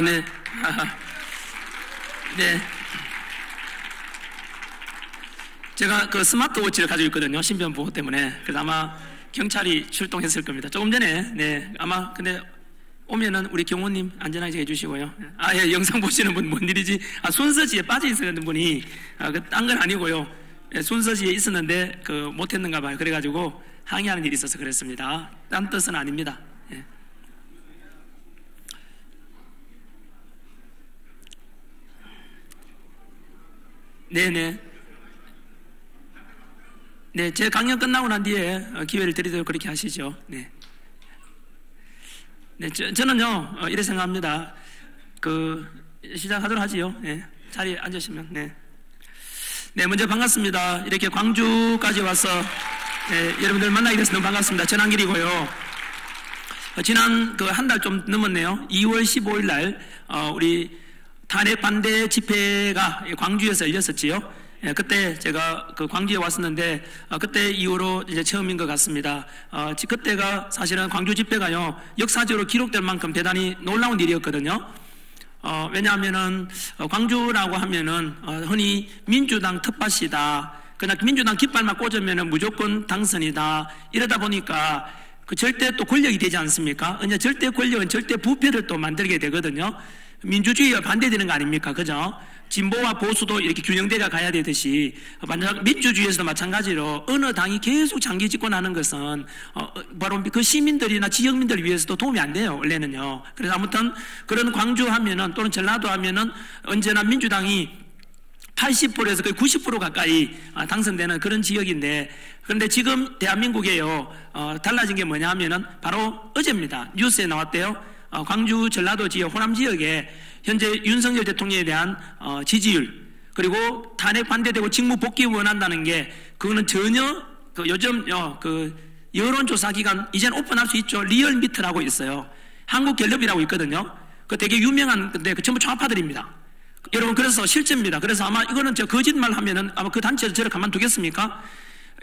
네. 네. 제가 그 스마트워치를 가지고 있거든요. 신변 보호 때문에. 그래서 아마 경찰이 출동했을 겁니다. 조금 전에, 네. 아마, 근데 오면은 우리 경호님 안전하게 해주시고요. 아, 예, 영상 보시는 분 뭔 일이지? 아, 순서지에 빠져 있었는 분이, 딴 건 아니고요. 예, 순서지에 있었는데, 못했는가 봐요. 그래가지고 항의하는 일이 있어서 그랬습니다. 딴 뜻은 아닙니다. 예. 네네. 네, 제 강연 끝나고 난 뒤에 기회를 드리도록 그렇게 하시죠. 네. 네, 저는요, 이래 생각합니다. 시작하도록 하지요. 네, 자리에 앉으시면, 네. 네, 먼저 반갑습니다. 이렇게 광주까지 와서, 네, 여러분들 만나게 돼서 너무 반갑습니다. 전한길이고요. 지난 한 달 좀 넘었네요. 2월 15일 날, 우리 탄핵 반대 집회가 광주에서 열렸었지요. 예, 그때 제가 광주에 왔었는데, 그때 이후로 이제 처음인 것 같습니다. 그때가 사실은 광주 집회가요, 역사적으로 기록될 만큼 대단히 놀라운 일이었거든요. 왜냐하면은, 광주라고 하면은, 흔히 민주당 텃밭이다. 그냥 민주당 깃발만 꽂으면은 무조건 당선이다. 이러다 보니까 절대 또 권력이 되지 않습니까? 이제 절대 권력은 절대 부패를 또 만들게 되거든요. 민주주의와 반대되는 거 아닙니까? 그죠? 진보와 보수도 이렇게 균형대가 가야 되듯이 민주주의에서도 마찬가지로 어느 당이 계속 장기 집권하는 것은 바로 그 시민들이나 지역민들을 위해서도 도움이 안 돼요. 원래는요. 그래서 아무튼 그런 광주 하면은 또는 전라도 하면은 언제나 민주당이 80%에서 거의 90% 가까이 당선되는 그런 지역인데, 그런데 지금 대한민국에요, 달라진 게 뭐냐 하면은 바로 어제입니다. 뉴스에 나왔대요. 광주 전라도 지역 호남 지역에 현재 윤석열 대통령에 대한 지지율, 그리고 탄핵 반대되고 직무 복귀 원한다는 게, 그거는 전혀 요즘 여론조사 기관 이제는 오픈할 수 있죠. 리얼미터라고 있어요. 한국갤럽이라고 있거든요. 그 되게 유명한 건데 전부 좌파들입니다. 여러분, 그래서 실제입니다. 그래서 아마 이거는 제가 거짓말 하면은 아마 그 단체에서 저를 가만두겠습니까?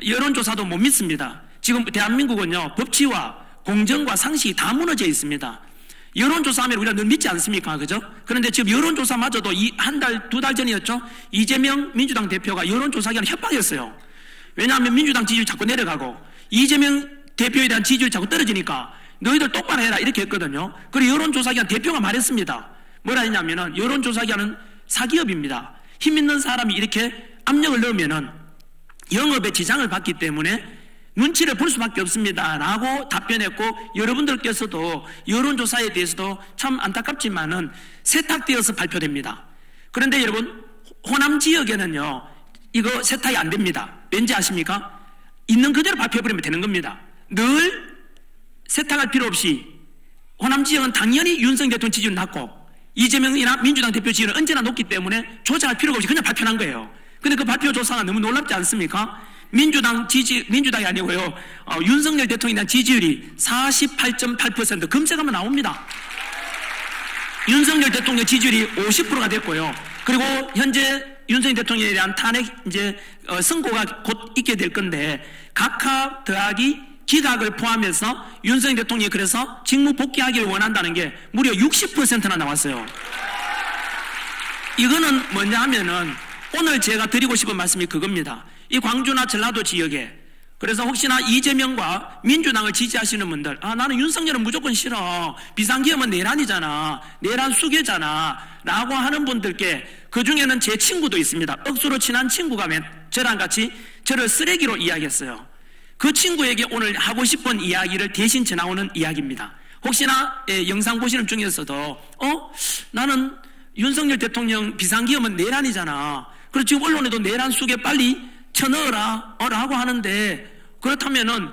여론조사도 못 믿습니다. 지금 대한민국은요, 법치와 공정과 상식이 다 무너져 있습니다. 여론조사하면 우리가 늘 믿지 않습니까? 그죠? 그런데 지금 여론조사마저도 두 달 전이었죠? 이재명 민주당 대표가 여론조사기관을 협박했어요. 왜냐하면 민주당 지지율이 자꾸 내려가고 이재명 대표에 대한 지지율이 자꾸 떨어지니까 너희들 똑바로 해라, 이렇게 했거든요. 그리고 여론조사기관 대표가 말했습니다. 뭐라 했냐면은, 여론조사기관은 사기업입니다. 힘 있는 사람이 이렇게 압력을 넣으면은 영업에 지장을 받기 때문에 눈치를 볼 수밖에 없습니다 라고 답변했고, 여러분들께서도 여론조사에 대해서도 참 안타깝지만은 세탁되어서 발표됩니다. 그런데 여러분, 호남 지역에는요, 이거 세탁이 안 됩니다. 왠지 아십니까? 있는 그대로 발표해버리면 되는 겁니다. 늘 세탁할 필요 없이 호남 지역은 당연히 윤석열 대통령 지지율이 낮고 이재명이나 민주당 대표 지지율은 언제나 높기 때문에 조작할 필요가 없이 그냥 발표한 거예요. 근데 그 발표 조사가 너무 놀랍지 않습니까? 민주당이 아니고요, 윤석열 대통령에 대한 지지율이 48.8% 검색하면 나옵니다. 윤석열 대통령 지지율이 50%가 됐고요. 그리고 현재 윤석열 대통령에 대한 탄핵 선고가 곧 있게 될 건데, 각하 더하기 기각을 포함해서 윤석열 대통령이 그래서 직무 복귀하기를 원한다는 게 무려 60%나 나왔어요. 이거는 뭐냐 하면은, 오늘 제가 드리고 싶은 말씀이 그겁니다. 이 광주나 전라도 지역에, 그래서 혹시나 이재명과 민주당을 지지하시는 분들, 나는 윤석열은 무조건 싫어, 비상계엄은 내란이잖아, 내란 수괴잖아 라고 하는 분들께, 그 중에는 제 친구도 있습니다. 억수로 친한 친구가 저랑 같이 저를 쓰레기로 이야기했어요. 그 친구에게 오늘 하고 싶은 이야기를 대신 전하오는 이야기입니다. 혹시나 영상 보시는 중에서도 나는 윤석열 대통령 비상계엄은 내란이잖아, 그리고 지금 언론에도 내란 수괴 빨리 쳐넣어라 라고 하는데, 그렇다면은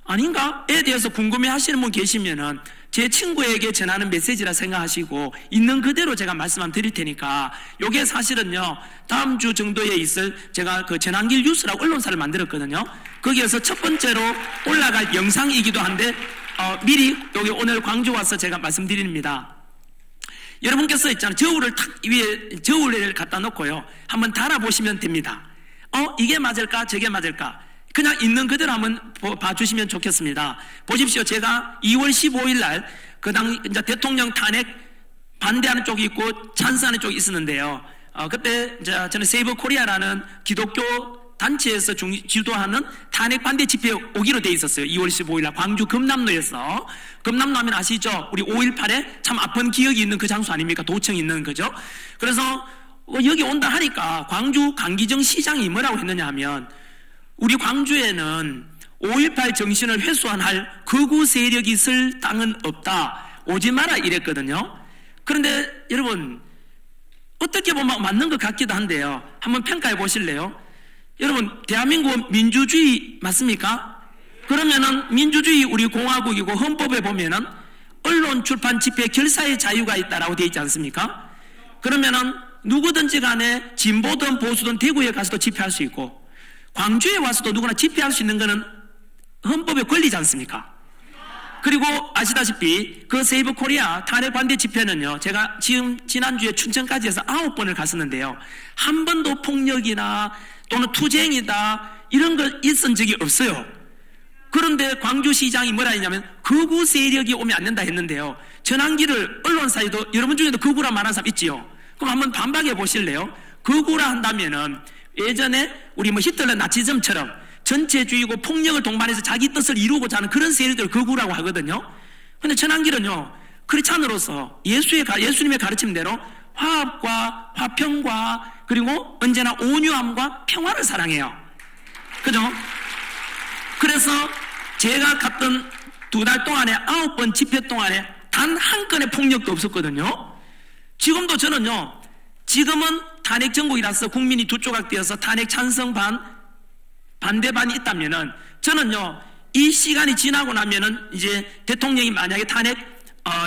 아닌가?에 대해서 궁금해 하시는 분 계시면은 제 친구에게 전하는 메시지라 생각하시고 있는 그대로 제가 말씀 한번 드릴 테니까, 요게 사실은요, 다음 주 정도에 있을 제가 전한길 뉴스라고 언론사를 만들었거든요. 거기에서 첫 번째로 올라갈 영상이기도 한데, 미리 여기 오늘 광주 와서 제가 말씀드립니다. 여러분께서 있잖아요, 저울을 탁 위에 저울을 갖다 놓고요, 한번 달아보시면 됩니다. 이게 맞을까 저게 맞을까, 그냥 있는 그대로 한번 봐주시면 좋겠습니다. 보십시오. 제가 2월 15일 날 그 당 이제 대통령 탄핵 반대하는 쪽이 있고 찬성하는 쪽이 있었는데요. 그때 저는 세이브 코리아라는 기독교 단체에서 주도하는 탄핵 반대 집회에 오기로 돼 있었어요. 2월 15일 날 광주 금남로에서. 금남로 하면 아시죠? 우리 5.18에 참 아픈 기억이 있는 그 장소 아닙니까? 도청이 있는 거죠. 그래서 여기 온다 하니까 광주 강기정 시장이 뭐라고 했느냐 하면 우리 광주에는 5.18 정신을 회수할 극우 세력이 있을 땅은 없다. 오지 마라 이랬거든요. 그런데 여러분 어떻게 보면 맞는 것 같기도 한데요. 한번 평가해 보실래요? 여러분 대한민국 민주주의 맞습니까? 그러면은 민주주의 우리 공화국이고 헌법에 보면은 언론, 출판, 집회, 결사의 자유가 있다라고 되어 있지 않습니까? 그러면은 누구든지 간에 진보든 보수든 대구에 가서도 집회할 수 있고 광주에 와서도 누구나 집회할 수 있는 것은 헌법에 권리지 않습니까? 그리고 아시다시피 그 세이브 코리아 탄핵 반대 집회는요, 제가 지난주에 춘천까지 해서 9번을 갔었는데요, 한 번도 폭력이나 또는 투쟁이다 이런 거 있은 적이 없어요. 그런데 광주시장이 뭐라 했냐면 극우 세력이 오면 안 된다 했는데요, 전환기를 언론사에도 여러분 중에도 극우라 말하는 사람 있지요? 그럼 한번 반박해 보실래요? 극우라 한다면은 예전에 우리 히틀러 나치즘처럼 전체주의고 폭력을 동반해서 자기 뜻을 이루고자 하는 그런 세력들을 극우라고 하거든요. 그런데 전환기는요, 크리스찬으로서 예수님의 가르침대로 화합과 화평과 그리고 언제나 온유함과 평화를 사랑해요. 그죠? 그래서 제가 갔던 2달 동안에 9번 집회 동안에 단 한 건의 폭력도 없었거든요. 지금도 저는요, 지금은 탄핵 정국이라서 국민이 두 조각되어서 탄핵 찬성 반, 반대 반이 있다면은 저는요, 이 시간이 지나고 나면은 이제 대통령이 만약에 탄핵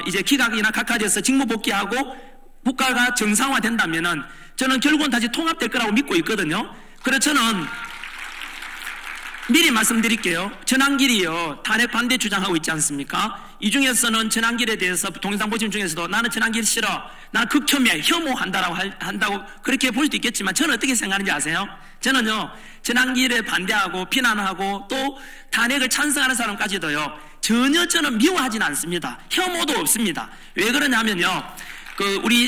이제 기각이나 각하돼서 직무 복귀하고 국가가 정상화된다면은 저는 결국은 다시 통합될 거라고 믿고 있거든요. 그래서 저는 미리 말씀드릴게요. 전환길이요, 탄핵 반대 주장하고 있지 않습니까? 이 중에서는 전환길에 대해서 동영상 보신 중에서도 나는 전환길 싫어, 나는 극혐해, 한다고 그렇게 볼 수도 있겠지만 저는 어떻게 생각하는지 아세요? 저는요, 전환길에 반대하고 비난하고 또 탄핵을 찬성하는 사람까지도요, 전혀 저는 미워하지는 않습니다. 혐오도 없습니다. 왜 그러냐면요,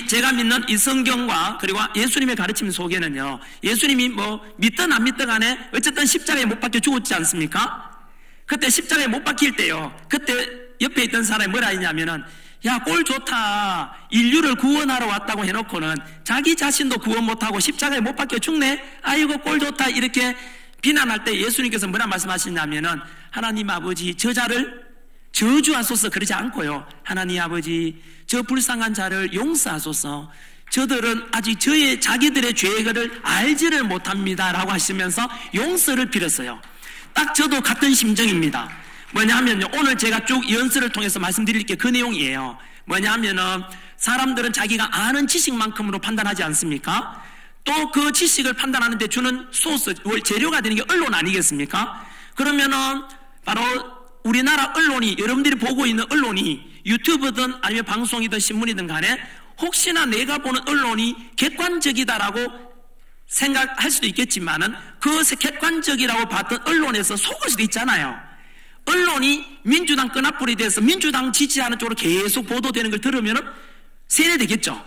제가 믿는 이 성경과 그리고 예수님의 가르침 속에는요, 예수님이 믿든 안 믿든 간에 어쨌든 십자가에 못 박혀 죽었지 않습니까? 그때 십자가에 못 박힐 때요, 그때 옆에 있던 사람이 뭐라 했냐면은, 야, 꼴 좋다, 인류를 구원하러 왔다고 해놓고는 자기 자신도 구원 못하고 십자가에 못 박혀 죽네, 아이고 꼴 좋다, 이렇게 비난할 때 예수님께서 뭐라 말씀하시냐면은, 하나님 아버지 저자를 저주하소서 그러지 않고요, 하나님 아버지 저 불쌍한 자를 용서하소서, 저들은 아직 자기들의 죄를 알지를 못합니다 라고 하시면서 용서를 빌었어요. 딱 저도 같은 심정입니다. 뭐냐면요, 오늘 제가 쭉 연설을 통해서 말씀드릴 게 그 내용이에요. 뭐냐면은 사람들은 자기가 아는 지식만큼으로 판단하지 않습니까? 또 그 지식을 판단하는 데 주는 소스, 재료가 되는 게 언론 아니겠습니까? 그러면은 바로 우리나라 언론이, 여러분들이 보고 있는 언론이 유튜브든 아니면 방송이든 신문이든 간에 혹시나 내가 보는 언론이 객관적이다라고 생각할 수도 있겠지만은 그 객관적이라고 봤던 언론에서 속을 수도 있잖아요. 언론이 민주당 끈앞불이 돼서 민주당 지지하는 쪽으로 계속 보도되는 걸 들으면은 세뇌되겠죠.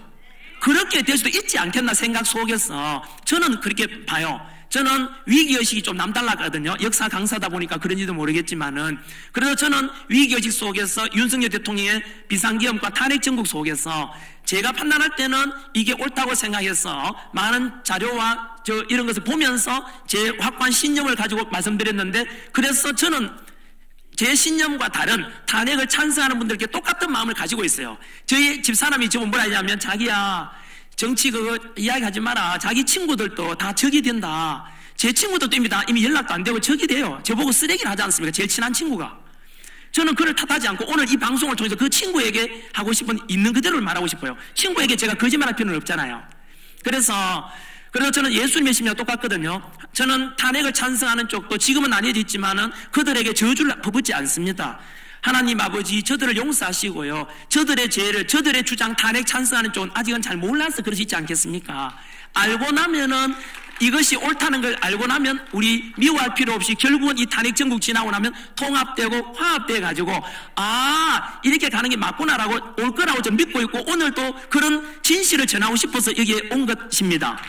그렇게 될 수도 있지 않겠나 생각 속에서 저는 그렇게 봐요. 저는 위기의식이 좀 남달랐거든요. 역사 강사다 보니까 그런지도 모르겠지만은. 그래서 저는 위기의식 속에서 윤석열 대통령의 비상기업과 탄핵정국 속에서 제가 판단할 때는 이게 옳다고 생각해서 많은 자료와 이런 것을 보면서 제 확고한 신념을 가지고 말씀드렸는데, 그래서 저는 제 신념과 다른 탄핵을 찬성하는 분들께 똑같은 마음을 가지고 있어요. 저희 집사람이 지금 뭐라 하냐면, 자기야, 정치 그거 이야기하지 마라. 자기 친구들도 다 적이 된다. 제 친구들도 이미 연락도 안 되고 적이 돼요. 저보고 쓰레기를 하지 않습니까? 제일 친한 친구가. 저는 그를 탓하지 않고 오늘 이 방송을 통해서 그 친구에게 하고 싶은 있는 그대로를 말하고 싶어요. 친구에게 제가 거짓말할 필요는 없잖아요. 그래서 저는 예수님의 심리와 똑같거든요. 저는 탄핵을 찬성하는 쪽도 지금은 나뉘어져 있지만은 그들에게 저주를 퍼붓지 않습니다. 하나님 아버지 저들을 용서하시고요, 저들의 죄를, 저들의 주장 탄핵 찬성하는 쪽은 아직은 잘 몰라서 그러시지 않겠습니까? 알고 나면은 이것이 옳다는 걸 알고 나면 우리 미워할 필요 없이 결국은 이 탄핵 정국 지나고 나면 통합되고 화합돼 가지고 이렇게 가는 게 맞구나라고 올 거라고 좀 믿고 있고 오늘도 그런 진실을 전하고 싶어서 여기에 온 것입니다.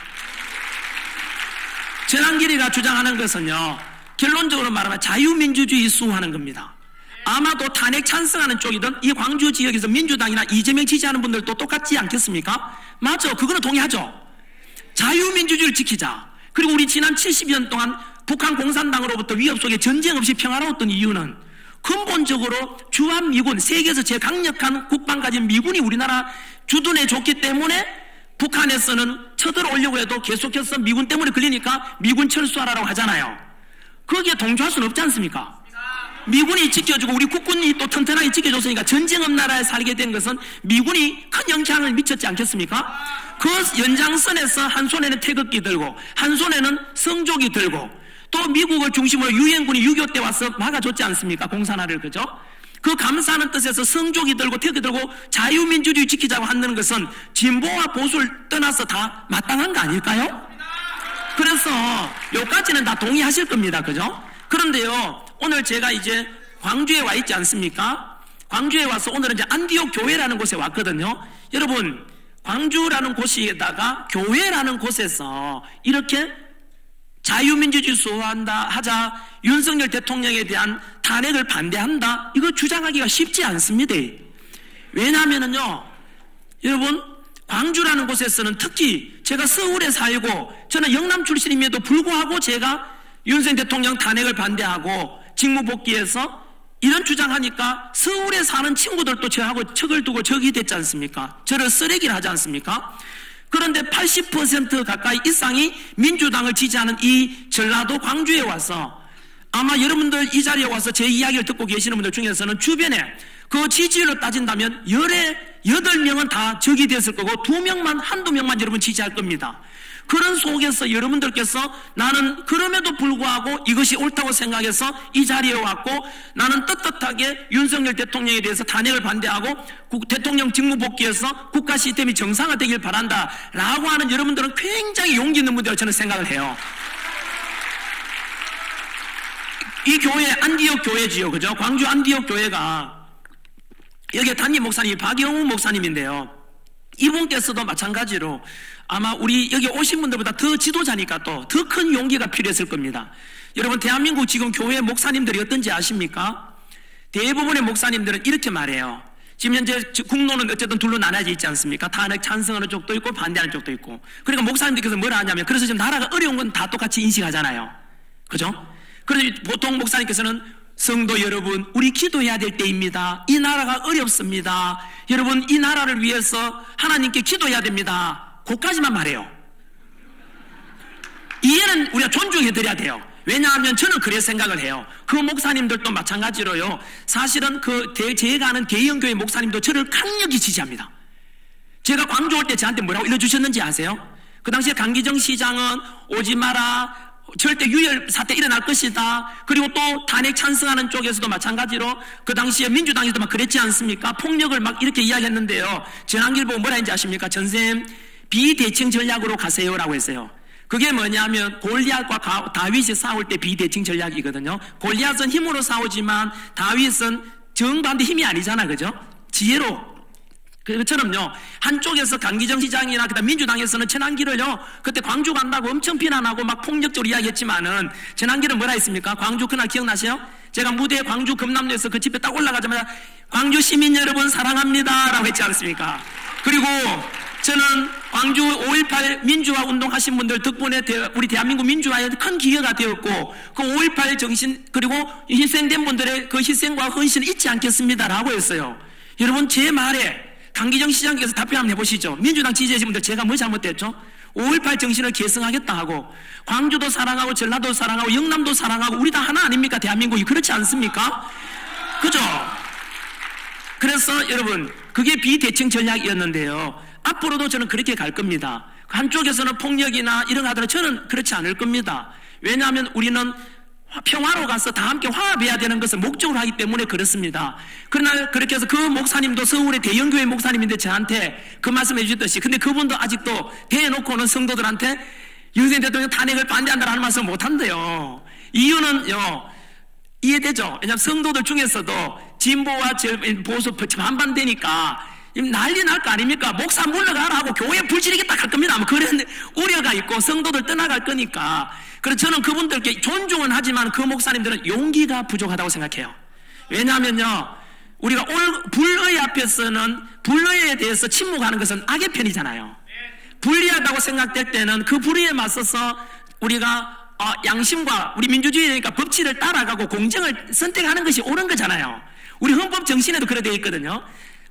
전한길이가 주장하는 것은요, 결론적으로 말하면 자유민주주의 수호하는 겁니다. 아마도 탄핵 찬성하는 쪽이든 이 광주 지역에서 민주당이나 이재명 지지하는 분들도 똑같지 않겠습니까? 맞죠? 그거는 동의하죠. 자유민주주의를 지키자. 그리고 우리 지난 70년 동안 북한 공산당으로부터 위협 속에 전쟁 없이 평화로웠던 이유는 근본적으로 주한미군, 세계에서 제일 강력한 국방 가진 미군이 우리나라 주둔해 줬기 때문에 북한에서는 쳐들어오려고 해도 계속해서 미군 때문에 걸리니까 미군 철수하라고 하잖아요. 거기에 동조할 수는 없지 않습니까? 미군이 지켜주고 우리 국군이 또 튼튼하게 지켜줬으니까 전쟁 없는 나라에 살게 된 것은 미군이 큰 영향을 미쳤지 않겠습니까? 그 연장선에서 한 손에는 태극기 들고 한 손에는 성조기 들고 또 미국을 중심으로 유엔군이 6.25 때 와서 막아줬지 않습니까? 공산화를. 그죠? 그 감사하는 뜻에서 성조기 들고 태극기 들고 자유민주주의 지키자고 하는 것은 진보와 보수를 떠나서 다 마땅한 거 아닐까요? 그래서 여기까지는 다 동의하실 겁니다. 그죠? 그런데요, 오늘 제가 이제 광주에 와 있지 않습니까? 광주에 와서 오늘은 이제 안디옥 교회라는 곳에 왔거든요. 여러분, 광주라는 곳에다가 교회라는 곳에서 이렇게 자유민주주의 수호한다 하자, 윤석열 대통령에 대한 탄핵을 반대한다, 이거 주장하기가 쉽지 않습니다. 왜냐하면요, 여러분, 광주라는 곳에서는 특히 제가 서울에 살고 저는 영남 출신임에도 불구하고 제가 윤석열 대통령 탄핵을 반대하고 직무복귀해서 이런 주장하니까 서울에 사는 친구들도 저하고 척을 두고 적이 됐지 않습니까? 저를 쓰레기를 하지 않습니까? 그런데 80% 가까이 이상이 민주당을 지지하는 이 전라도 광주에 와서 아마 여러분들 이 자리에 와서 제 이야기를 듣고 계시는 분들 중에서는 주변에 그 지지율로 따진다면 8명은 다 적이 됐을 거고 2명만, 한두 명만 여러분 지지할 겁니다. 그런 속에서 여러분들께서 나는 그럼에도 불구하고 이것이 옳다고 생각해서 이 자리에 왔고 나는 떳떳하게 윤석열 대통령에 대해서 탄핵을 반대하고 대통령 직무복귀해서 국가 시스템이 정상화되길 바란다 라고 하는 여러분들은 굉장히 용기 있는 분들이라고 저는 생각을 해요. 이 교회 안디옥 교회지요. 그죠? 광주 안디옥 교회가 여기에 담임 목사님이 박영우 목사님인데요. 이분께서도 마찬가지로 아마 우리 여기 오신 분들보다 더 지도자니까 또 더 큰 용기가 필요했을 겁니다. 여러분, 대한민국 지금 교회 목사님들이 어떤지 아십니까? 대부분의 목사님들은 이렇게 말해요. 지금 현재 국론은 어쨌든 둘로 나눠져 있지 않습니까? 탄핵 찬성하는 쪽도 있고 반대하는 쪽도 있고. 그러니까 목사님들께서 뭐라 하냐면, 그래서 지금 나라가 어려운 건 다 똑같이 인식하잖아요. 그죠? 그래서 보통 목사님께서는 성도 여러분, 우리 기도해야 될 때입니다. 이 나라가 어렵습니다. 여러분, 이 나라를 위해서 하나님께 기도해야 됩니다. 그까지만 말해요. 이해는 우리가 존중해드려야 돼요. 왜냐하면 저는 그래 생각을 해요. 그 목사님들도 마찬가지로요. 사실은 제가 아는 대형교회 목사님도 저를 강력히 지지합니다. 제가 광주 올 때 저한테 뭐라고 일러주셨는지 아세요? 그 당시에 강기정 시장은 오지 마라, 절대 유혈 사태 일어날 것이다. 그리고 또 탄핵 찬성하는 쪽에서도 마찬가지로 그 당시에 민주당에서도 막 그랬지 않습니까? 폭력을 막 이렇게 이야기했는데요. 전한길 보고 뭐라 했는지 아십니까? 전쌤, 비대칭 전략으로 가세요라고 했어요. 그게 뭐냐면 골리앗과 다윗이 싸울 때 비대칭 전략이거든요. 골리앗은 힘으로 싸우지만 다윗은 정반대 힘이 아니잖아. 그죠? 지혜로. 그처럼요, 한쪽에서 강기정 시장이나 그다음 민주당에서는 전한길을요, 그때 광주 간다고 엄청 비난하고 막 폭력적으로 이야기했지만은 전한길은 뭐라 했습니까? 광주 그날 기억나세요? 제가 무대에 광주 금남로에서 그 집에 딱 올라가자마자 광주 시민 여러분 사랑합니다 라고 했지 않습니까? 그리고 저는 광주 5.18 민주화 운동 하신 분들 덕분에 우리 대한민국 민주화에 큰 기여가 되었고, 그 5.18 정신 그리고 희생된 분들의 그 희생과 헌신을 잊지 않겠습니다 라고 했어요. 여러분, 제 말에 강기정 시장께서 답변 한번 해보시죠. 민주당 지지하신 분들 제가 뭐 잘못됐죠? 5.18 정신을 계승하겠다 하고 광주도 사랑하고 전라도 사랑하고 영남도 사랑하고 우리 다 하나 아닙니까? 대한민국이. 그렇지 않습니까? 그죠? 그래서 여러분, 그게 비대칭 전략이었는데요. 앞으로도 저는 그렇게 갈 겁니다. 한쪽에서는 폭력이나 이런 거 하더라도 저는 그렇지 않을 겁니다. 왜냐하면 우리는 평화로 가서 다 함께 화합해야 되는 것을 목적으로 하기 때문에 그렇습니다. 그러나 그렇게 해서 그 목사님도 서울의 대형교회 목사님인데 저한테 그 말씀 해주셨듯이, 근데 그분도 아직도 대놓고는 성도들한테 윤석열 대통령 탄핵을 반대한다라는 말씀 못한대요. 이유는요, 이해되죠? 왜냐하면 성도들 중에서도 진보와 보수 반반되니까 난리 날 거 아닙니까? 목사 물러가라 하고 교회 불지르겠다 할 겁니다. 뭐 그런 우려가 있고 성도들 떠나갈 거니까. 그래서 저는 그분들께 존중은 하지만 그 목사님들은 용기가 부족하다고 생각해요. 왜냐하면요, 우리가 불의 앞에서는 불의에 대해서 침묵하는 것은 악의 편이잖아요. 불리하다고 생각될 때는 그 불의에 맞서서 우리가 양심과 우리 민주주의니까 법치를 따라가고 공정을 선택하는 것이 옳은 거잖아요. 우리 헌법 정신에도 그래 되어 있거든요.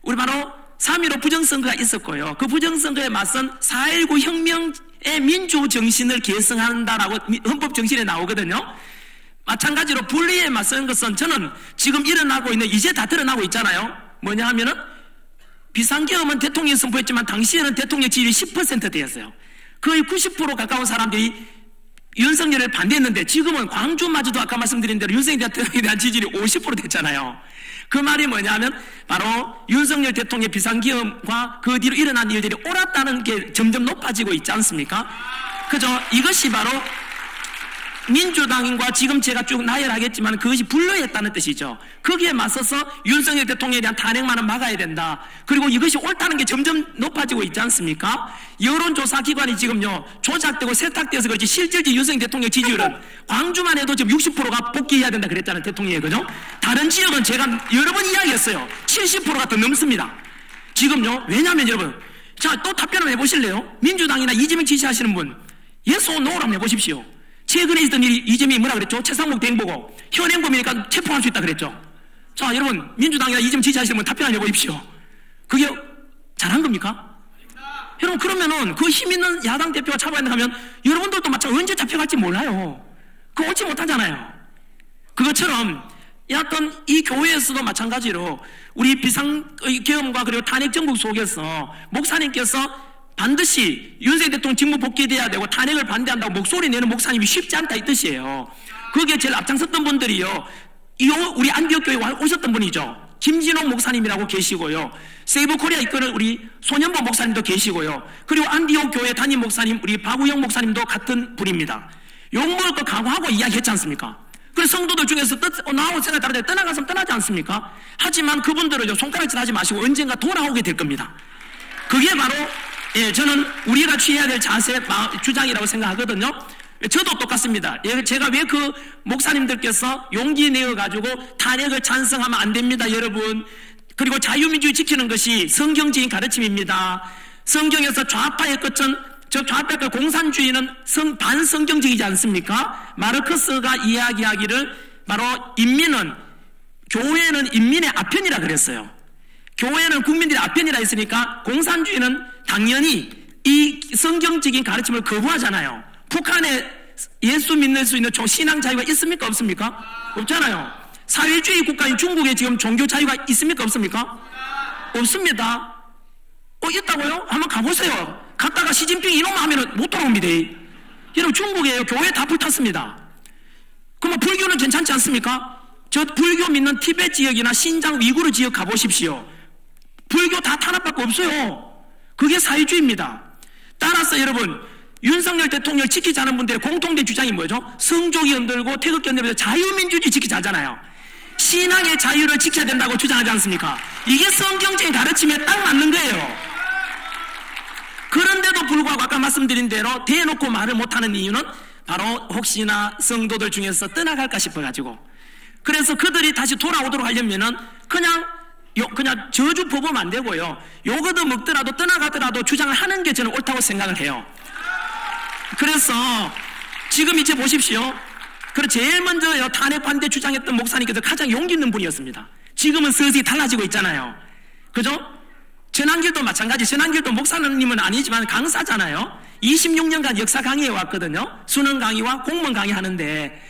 우리 바로 3.15 부정선거가 있었고요. 그 부정선거에 맞선 4.19 혁명의 민주 정신을 계승한다라고 헌법 정신에 나오거든요. 마찬가지로 불리에 맞서는 것은 저는 지금 일어나고 있는, 이제 다 드러나고 있잖아요. 뭐냐 하면은 비상계엄은 대통령이 선포했지만 당시에는 대통령 지지율이 10%대였어요. 거의 90% 가까운 사람들이 윤석열을 반대했는데 지금은 광주마저도 아까 말씀드린 대로 윤석열 대통령에 대한 지지율이 50% 됐잖아요. 그 말이 뭐냐면 바로 윤석열 대통령의 비상계엄과 그 뒤로 일어난 일들이 옳았다는 게 점점 높아지고 있지 않습니까? 그죠? 이것이 바로 민주당인과 지금 제가 쭉 나열하겠지만 그것이 불러했다는 뜻이죠. 거기에 맞서서 윤석열 대통령에 대한 탄핵만은 막아야 된다. 그리고 이것이 옳다는 게 점점 높아지고 있지 않습니까? 여론조사 기관이 지금요 조작되고 세탁되어서 그렇지 실질적인 윤석열 대통령 지지율은 광주만 해도 지금 60%가 복귀해야 된다 그랬잖아요. 대통령이. 그죠? 다른 지역은 제가 여러 번 이야기했어요. 70%가 더 넘습니다. 지금요. 왜냐하면 여러분, 자, 또 답변을 해보실래요? 민주당이나 이재명 지지하시는 분 yes or no라고 해보십시오. 최근에 있던 일이 이재명이 뭐라 그랬죠? 최상목 대행 보고 현행범이니까 체포할 수 있다 그랬죠. 자, 여러분 민주당이나 이재명 지지하시는 분 답변 해보십시오. 그게 잘한 겁니까? 여러분 그러면은 그 힘 있는 야당 대표가 잡아야 하면 여러분들도 마찬가지로 언제 잡혀갈지 몰라요. 그거 옳지 못하잖아요. 그것처럼 어떤 이 교회에서도 마찬가지로 우리 비상계엄과 그리고 탄핵 정국 속에서 목사님께서 반드시 윤석열 대통령 직무 복귀돼야 되고 탄핵을 반대한다고 목소리 내는 목사님이 쉽지 않다 이 뜻이에요. 거기에 제일 앞장섰던 분들이요, 우리 안디옥 교회 오셨던 분이죠. 김진홍 목사님이라고 계시고요, 세이브 코리아 이끄는 우리 손현보 목사님도 계시고요, 그리고 안디옥 교회 담임 목사님 우리 박우영 목사님도 같은 분입니다. 욕먹을 거 각오하고 이야기했지 않습니까? 그래서 성도들 중에서 나하고 생각 다르게 떠나가서 떠나지 않습니까? 하지만 그분들은 손가락질 하지 마시고 언젠가 돌아오게 될 겁니다. 그게 바로 저는 우리가 취해야 될 자세, 주장이라고 생각하거든요. 저도 똑같습니다. 제가 왜 그 목사님들께서 용기 내어가지고 탄핵을 찬성하면 안 됩니다, 여러분. 그리고 자유민주주의 지키는 것이 성경적인 가르침입니다. 성경에서 좌파의 끝은, 좌파의 공산주의는 반성경적이지 않습니까? 마르크스가 이야기하기를 바로 교회는 인민의 아편이라 그랬어요. 교회는 국민들의 아편이라 했으니까 공산주의는 당연히 이 성경적인 가르침을 거부하잖아요. 북한에 예수 믿을 수 있는 신앙 자유가 있습니까? 없습니까? 없잖아요. 사회주의 국가인 중국에 지금 종교 자유가 있습니까? 없습니까? 없습니다. 있다고요? 한번 가보세요. 갔다가 시진핑 이놈 하면 못 돌아옵니다. 여러분 중국에 교회 다 불탔습니다. 그러면 불교는 괜찮지 않습니까? 저 불교 믿는 티베트 지역이나 신장 위구르 지역 가보십시오. 불교 다 탄압받고 없어요. 그게 사회주의입니다. 따라서 여러분 윤석열 대통령을 지키지 않은 분들의 공통된 주장이 뭐죠? 성조기 흔들고 태극기 흔들면서 자유민주주의 지키지 않잖아요. 신앙의 자유를 지켜야 된다고 주장하지 않습니까? 이게 성경적인 가르침에 딱 맞는 거예요. 그런데도 불구하고 아까 말씀드린 대로 대놓고 말을 못하는 이유는 바로 혹시나 성도들 중에서 떠나갈까 싶어가지고, 그래서 그들이 다시 돌아오도록 하려면은 그냥 저주 퍼부으면 안 되고요, 요거도 먹더라도 떠나가더라도 주장을 하는 게 저는 옳다고 생각을 해요. 그래서 지금 이제 보십시오. 제일 먼저 탄핵 반대 주장했던 목사님께서 가장 용기 있는 분이었습니다. 지금은 서서히 달라지고 있잖아요. 그죠? 전한길도 마찬가지. 전한길도 목사님은 아니지만 강사잖아요. 26년간 역사 강의해 왔거든요. 수능 강의와 공무원 강의 하는데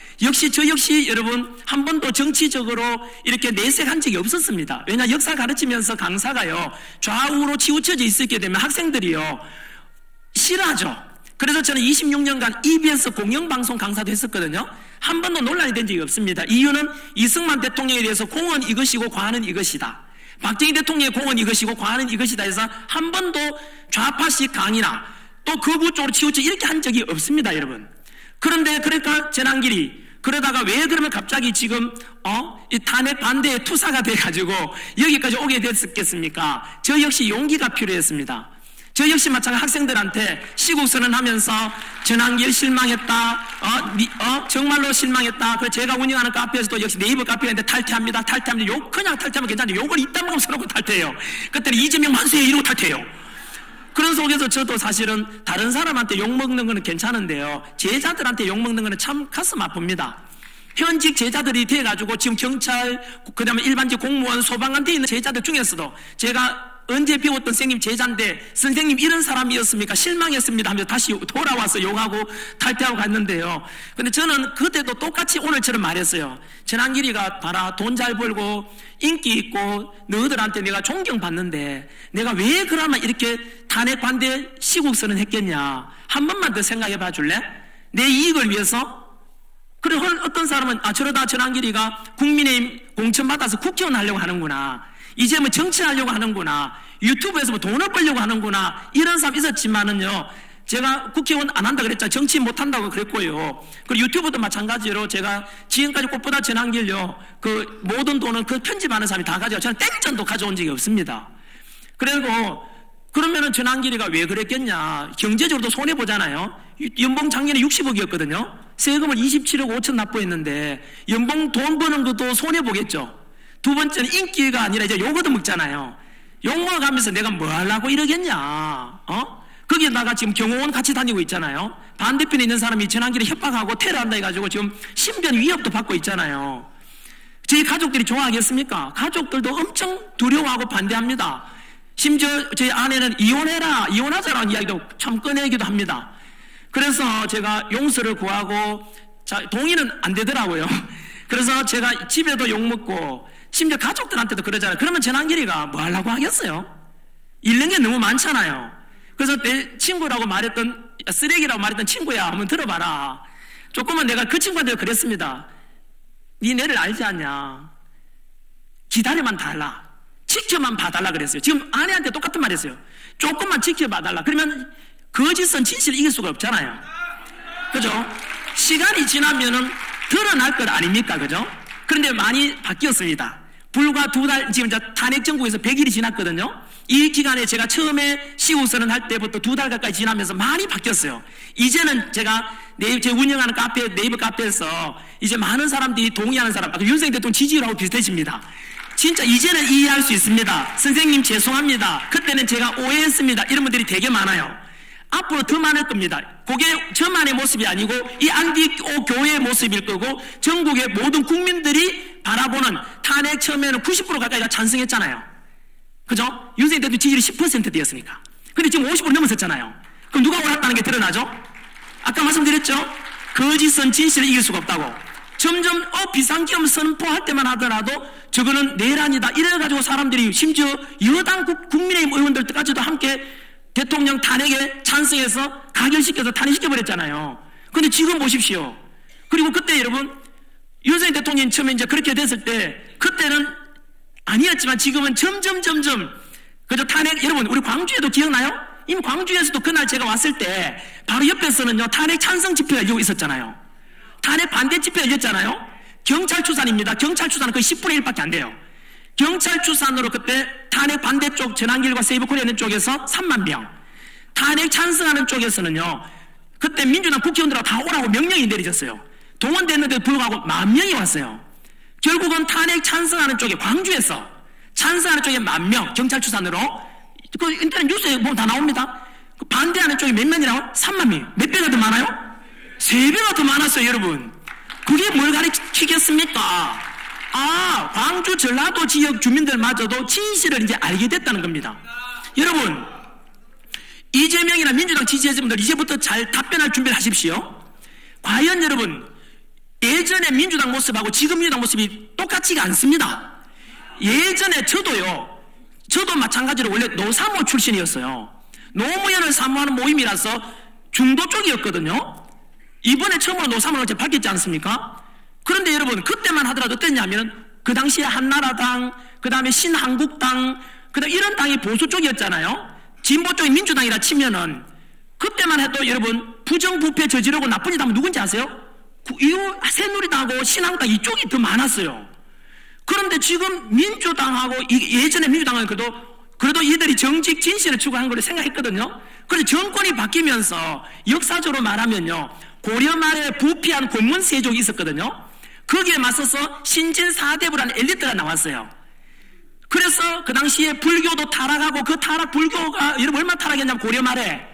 저 역시 여러분 한 번도 정치적으로 이렇게 내색한 적이 없었습니다. 왜냐, 역사 가르치면서 강사가요 좌우로 치우쳐져 있게 되면 학생들이요 싫어하죠. 그래서 저는 26년간 EBS 공영방송 강사도 했었거든요. 한 번도 논란이 된 적이 없습니다. 이유는 이승만 대통령에 대해서 공은 이것이고 과는 이것이다, 박정희 대통령의 공은 이것이고 과는 이것이다 해서 한 번도 좌파식 강의나 또 거부 쪽으로 치우쳐 이렇게 한 적이 없습니다, 여러분. 그런데 그러니까 전환길이 그러다가 왜 그러면 갑자기 지금 이 탄핵 반대의 투사가 돼가지고 여기까지 오게 됐겠습니까? 저 역시 용기가 필요했습니다. 저 역시 마찬가지 학생들한테 시국선언 하면서 전환길 실망했다, 정말로 실망했다. 그래서 제가 운영하는 카페에서도 역시 네이버 카페인데 탈퇴합니다. 욕 그냥 탈퇴하면 괜찮은데 욕을 이딴 만큼 써놓고 탈퇴해요. 그때는 이재명 만수해 이러고 탈퇴해요. 그런 속에서 저도 사실은 다른 사람한테 욕먹는 거는 괜찮은데요, 제자들한테 욕먹는 거는 참 가슴 아픕니다. 현직 제자들이 돼가지고 지금 경찰, 그 다음에 일반직 공무원, 소방관에 있는 제자들 중에서도 제가 언제 배웠던 선생님 제자인데 선생님 이런 사람이었습니까? 실망했습니다 하면서 다시 돌아와서 욕하고 탈퇴하고 갔는데요. 근데 저는 그때도 똑같이 오늘처럼 말했어요. 전환길이가 봐라, 돈 잘 벌고 인기 있고 너희들한테 내가 존경받는데 내가 왜 그러면 이렇게 탄핵 반대 시국선언 했겠냐. 한 번만 더 생각해 봐 줄래? 내 이익을 위해서? 그래, 어떤 사람은 저러다 전환길이가 국민의힘 공천받아서 국회의원 하려고 하는구나, 이제 뭐 정치하려고 하는구나, 유튜브에서 뭐 돈을 벌려고 하는구나, 이런 사람 있었지만은요, 제가 국회의원 안 한다 그랬잖아요. 정치 못 한다고 그랬고요. 그리고 유튜브도 마찬가지로 제가 지금까지 꽃보다 전환길요, 그 모든 돈은 그 편집하는 사람이 다 가져가. 저는 땡전도 가져온 적이 없습니다. 그리고 그러면은 전환길이가 왜 그랬겠냐. 경제적으로도 손해보잖아요. 연봉 작년에 60억이었거든요. 세금을 27억 5천 납부했는데 연봉 돈 버는 것도 손해보겠죠. 두 번째는 인기가 아니라 이제 욕 얻어먹잖아요. 욕 먹어가면서 내가 뭐 하려고 이러겠냐. 거기에다가 지금 경호원 같이 다니고 있잖아요. 반대편에 있는 사람이 전환길에 협박하고 테러한다 해가지고 지금 신변 위협도 받고 있잖아요. 저희 가족들이 좋아하겠습니까? 가족들도 엄청 두려워하고 반대합니다. 심지어 저희 아내는 이혼해라, 이혼하자라는 이야기도 참 꺼내기도 합니다. 그래서 제가 용서를 구하고, 동의는 안 되더라고요. 그래서 제가 집에도 욕먹고, 심지어 가족들한테도 그러잖아요. 그러면 전환길이가 뭐 하려고 하겠어요? 잃는 게 너무 많잖아요. 그래서 내 친구라고 말했던, 쓰레기라고 말했던 친구야, 한번 들어봐라. 조금만 내가 그 친구한테 그랬습니다. 니네를 알지 않냐. 기다려만 달라. 지켜만 봐달라 그랬어요. 지금 아내한테 똑같은 말 했어요. 조금만 지켜봐달라. 그러면 거짓은 진실을 이길 수가 없잖아요. 그죠? 시간이 지나면은 드러날 것 아닙니까? 그죠? 그런데 많이 바뀌었습니다. 불과 2달, 지금 탄핵 정국에서 100일이 지났거든요. 이 기간에 제가 처음에 시국선언 할 때부터 2달 가까이 지나면서 많이 바뀌었어요. 이제는 제가 제 운영하는 카페, 네이버 카페에서 이제 많은 사람들이 동의하는 사람, 윤석열 대통령 지지율하고 비슷해집니다. 진짜 이제는 이해할 수 있습니다. 선생님 죄송합니다. 그때는 제가 오해했습니다. 이런 분들이 되게 많아요. 앞으로 더 많을 겁니다. 그게 저만의 모습이 아니고 이 안디오 교회의 모습일 거고 전국의 모든 국민들이 바라보는, 탄핵 처음에는 90% 가까이가 찬성했잖아요. 그죠? 윤석열 대통령 지지율이 10% 되었으니까. 근데 지금 50% 넘었었잖아요. 그럼 누가 옳았다는 게 드러나죠? 아까 말씀드렸죠? 거짓은 진실을 이길 수가 없다고. 점점 비상계엄 선포할 때만 하더라도 저거는 내란이다 이래가지고 사람들이, 심지어 여당 국민의힘 의원들까지도 함께 대통령 탄핵에 찬성해서 가결시켜서 탄핵시켜버렸잖아요. 근데 지금 보십시오. 그리고 그때 여러분, 윤석열 대통령이 처음에 이제 그렇게 됐을 때, 그때는 아니었지만 지금은 점점 그저 탄핵, 여러분 우리 광주에도 기억나요? 이미 광주에서도 그날 제가 왔을 때 바로 옆에서는요 탄핵 찬성 집회가 열리고 있었잖아요. 탄핵 반대 집회 열렸잖아요. 경찰 추산입니다. 경찰 추산은 거의 10분의 1밖에 안 돼요. 경찰 추산으로 그때 탄핵 반대쪽 전환길과 세이버코리아 있는 쪽에서 3만 명, 탄핵 찬성하는 쪽에서는요 그때 민주당 국회의원들하고 다 오라고 명령이 내려졌어요. 동원됐는데도 불구하고 10,000명이 왔어요. 결국은 탄핵 찬성하는 쪽에, 광주에서 찬성하는 쪽에 10,000명, 경찰 추산으로, 그 인터넷 뉴스에 보면 다 나옵니다. 반대하는 쪽에 몇 명이라고? 3만 명. 몇 배가 더 많아요? 3배가 더 많았어요, 여러분. 그게 뭘 가리키겠습니까? 광주 전라도 지역 주민들마저도 진실을 이제 알게 됐다는 겁니다. 여러분, 이재명이나 민주당 지지자분들 이제부터 잘 답변할 준비를 하십시오. 과연 여러분, 예전에 민주당 모습하고 지금 민주당 모습이 똑같지가 않습니다. 예전에 저도 마찬가지로 원래 노사모 출신이었어요. 노무현을 사모하는 모임이라서 중도 쪽이었거든요. 이번에 처음으로 노사모를 밝혔지 않습니까? 그런데 여러분, 그때만 하더라도 어땠냐면 그 당시에 한나라당, 그 다음에 신한국당, 그 다음에 이런 당이 보수 쪽이었잖아요. 진보 쪽이 민주당이라 치면은 그 그때만 해도 여러분 부정부패 저지르고 나쁜 짓 하면 누군지 아세요? 새누리당하고 신한당 이쪽이 더 많았어요. 그런데 지금 민주당하고 예전에 민주당은 그래도 이들이 정직 진실을 추구한 걸 생각했거든요. 그런데 정권이 바뀌면서 역사적으로 말하면요, 고려 말에 부패한 권문세족이 있었거든요. 거기에 맞서서 신진사대부라는 엘리트가 나왔어요. 그래서 그 당시에 불교도 타락하고 그 불교가 여러분 얼마나 타락했냐면 고려 말에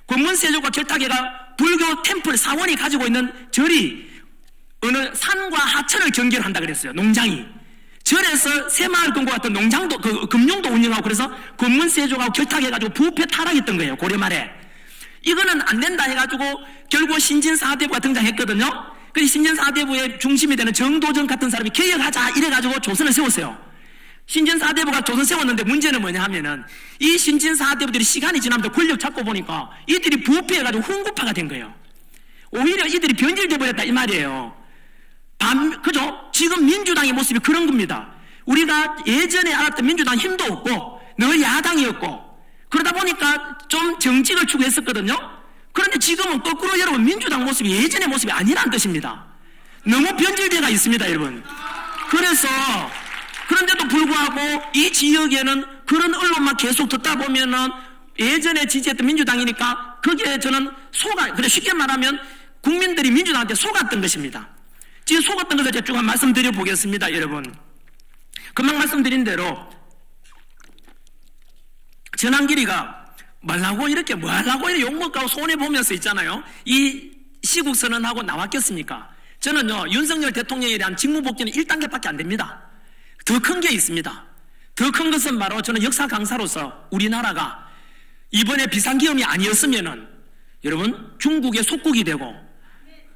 권문세족과 결탁해가 불교 템플 사원이 가지고 있는 절이 어느 산과 하천을 경계를 한다 그랬어요. 농장이. 절에서 새마을 금고 같은 농장도 금융도 운영하고 그래서 권문세족하고 결탁해가지고 부패 타락했던 거예요. 고려 말에. 이거는 안 된다 해가지고 결국 신진사대부가 등장했거든요. 그래서 신진사대부의 중심이 되는 정도전 같은 사람이 개혁하자 이래가지고 조선을 세웠어요. 신진사대부가 조선 세웠는데 문제는 뭐냐 하면은 이 신진사대부들이 시간이 지나면서 권력 잡고 보니까 이들이 부패해가지고 훈구파가 된 거예요. 오히려 이들이 변질돼 버렸다 이 말이에요. 그죠? 지금 민주당의 모습이 그런 겁니다. 우리가 예전에 알았던 민주당 힘도 없고 늘 야당이었고 그러다 보니까 좀 정직을 추구했었거든요. 그런데 지금은 거꾸로 여러분 민주당 모습이 예전의 모습이 아니라는 뜻입니다. 너무 변질되어 있습니다 여러분. 그래서 그런데도 불구하고 이 지역에는 그런 언론만 계속 듣다 보면은 예전에 지지했던 민주당이니까 거기에 저는 그래 쉽게 말하면 국민들이 민주당한테 속았던 것입니다. 지금 속았던 것을 제가 쭉 말씀드려 보겠습니다 여러분. 금방 말씀드린 대로 전환길이가 뭐하려고 이렇게 욕먹고 손해보면서 있잖아요. 이 시국선언하고 나왔겠습니까? 저는요 윤석열 대통령에 대한 직무복귀는 1단계밖에 안 됩니다. 더 큰 게 있습니다. 더 큰 것은 바로 저는 역사 강사로서 우리나라가 이번에 비상계엄이 아니었으면은 여러분 중국의 속국이 되고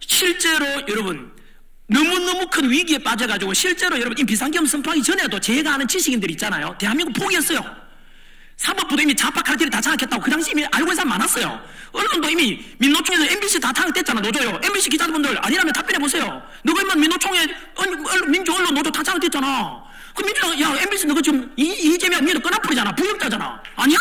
실제로 여러분 너무너무 큰 위기에 빠져가지고 실제로 여러분 이 비상계엄 선포하기 전에도 제가 아는 지식인들 있잖아요. 대한민국 포기했어요. 사법부도 이미 좌파 칼길이 다 장악했다고 그 당시 이미 알고 있는 사람 많았어요. 언론도 이미 민노총에서 MBC 다 장악됐잖아. 노조요. MBC 기자분들 아니라면 답변해보세요. 너가 인마 민노총에 민주 언론 노조 다 장악됐잖아. 그 민주당 야 MBC 너가 지금 이재명 니도 끈앞풀이잖아. 부역자잖아. 아니야?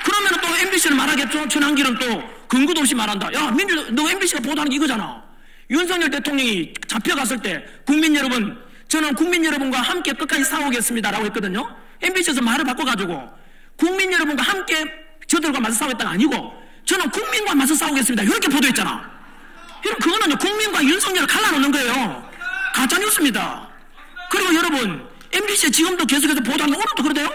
그러면 또 MBC를 말하겠죠. 전환길은 또 근거도 없이 말한다. 야 너 MBC가 보도하는 게 이거잖아. 윤석열 대통령이 잡혀갔을 때 국민 여러분 저는 국민 여러분과 함께 끝까지 싸우겠습니다라고 했거든요. MBC에서 말을 바꿔가지고 국민 여러분과 함께 저들과 맞서 싸우겠다가 아니고 저는 국민과 맞서 싸우겠습니다. 이렇게 보도했잖아. 여러분 그거는 국민과 윤석열을 갈라놓는 거예요. 가짜뉴스입니다. 그리고 여러분 MBC에 지금도 계속해서 보도하는 오늘도 그러대요.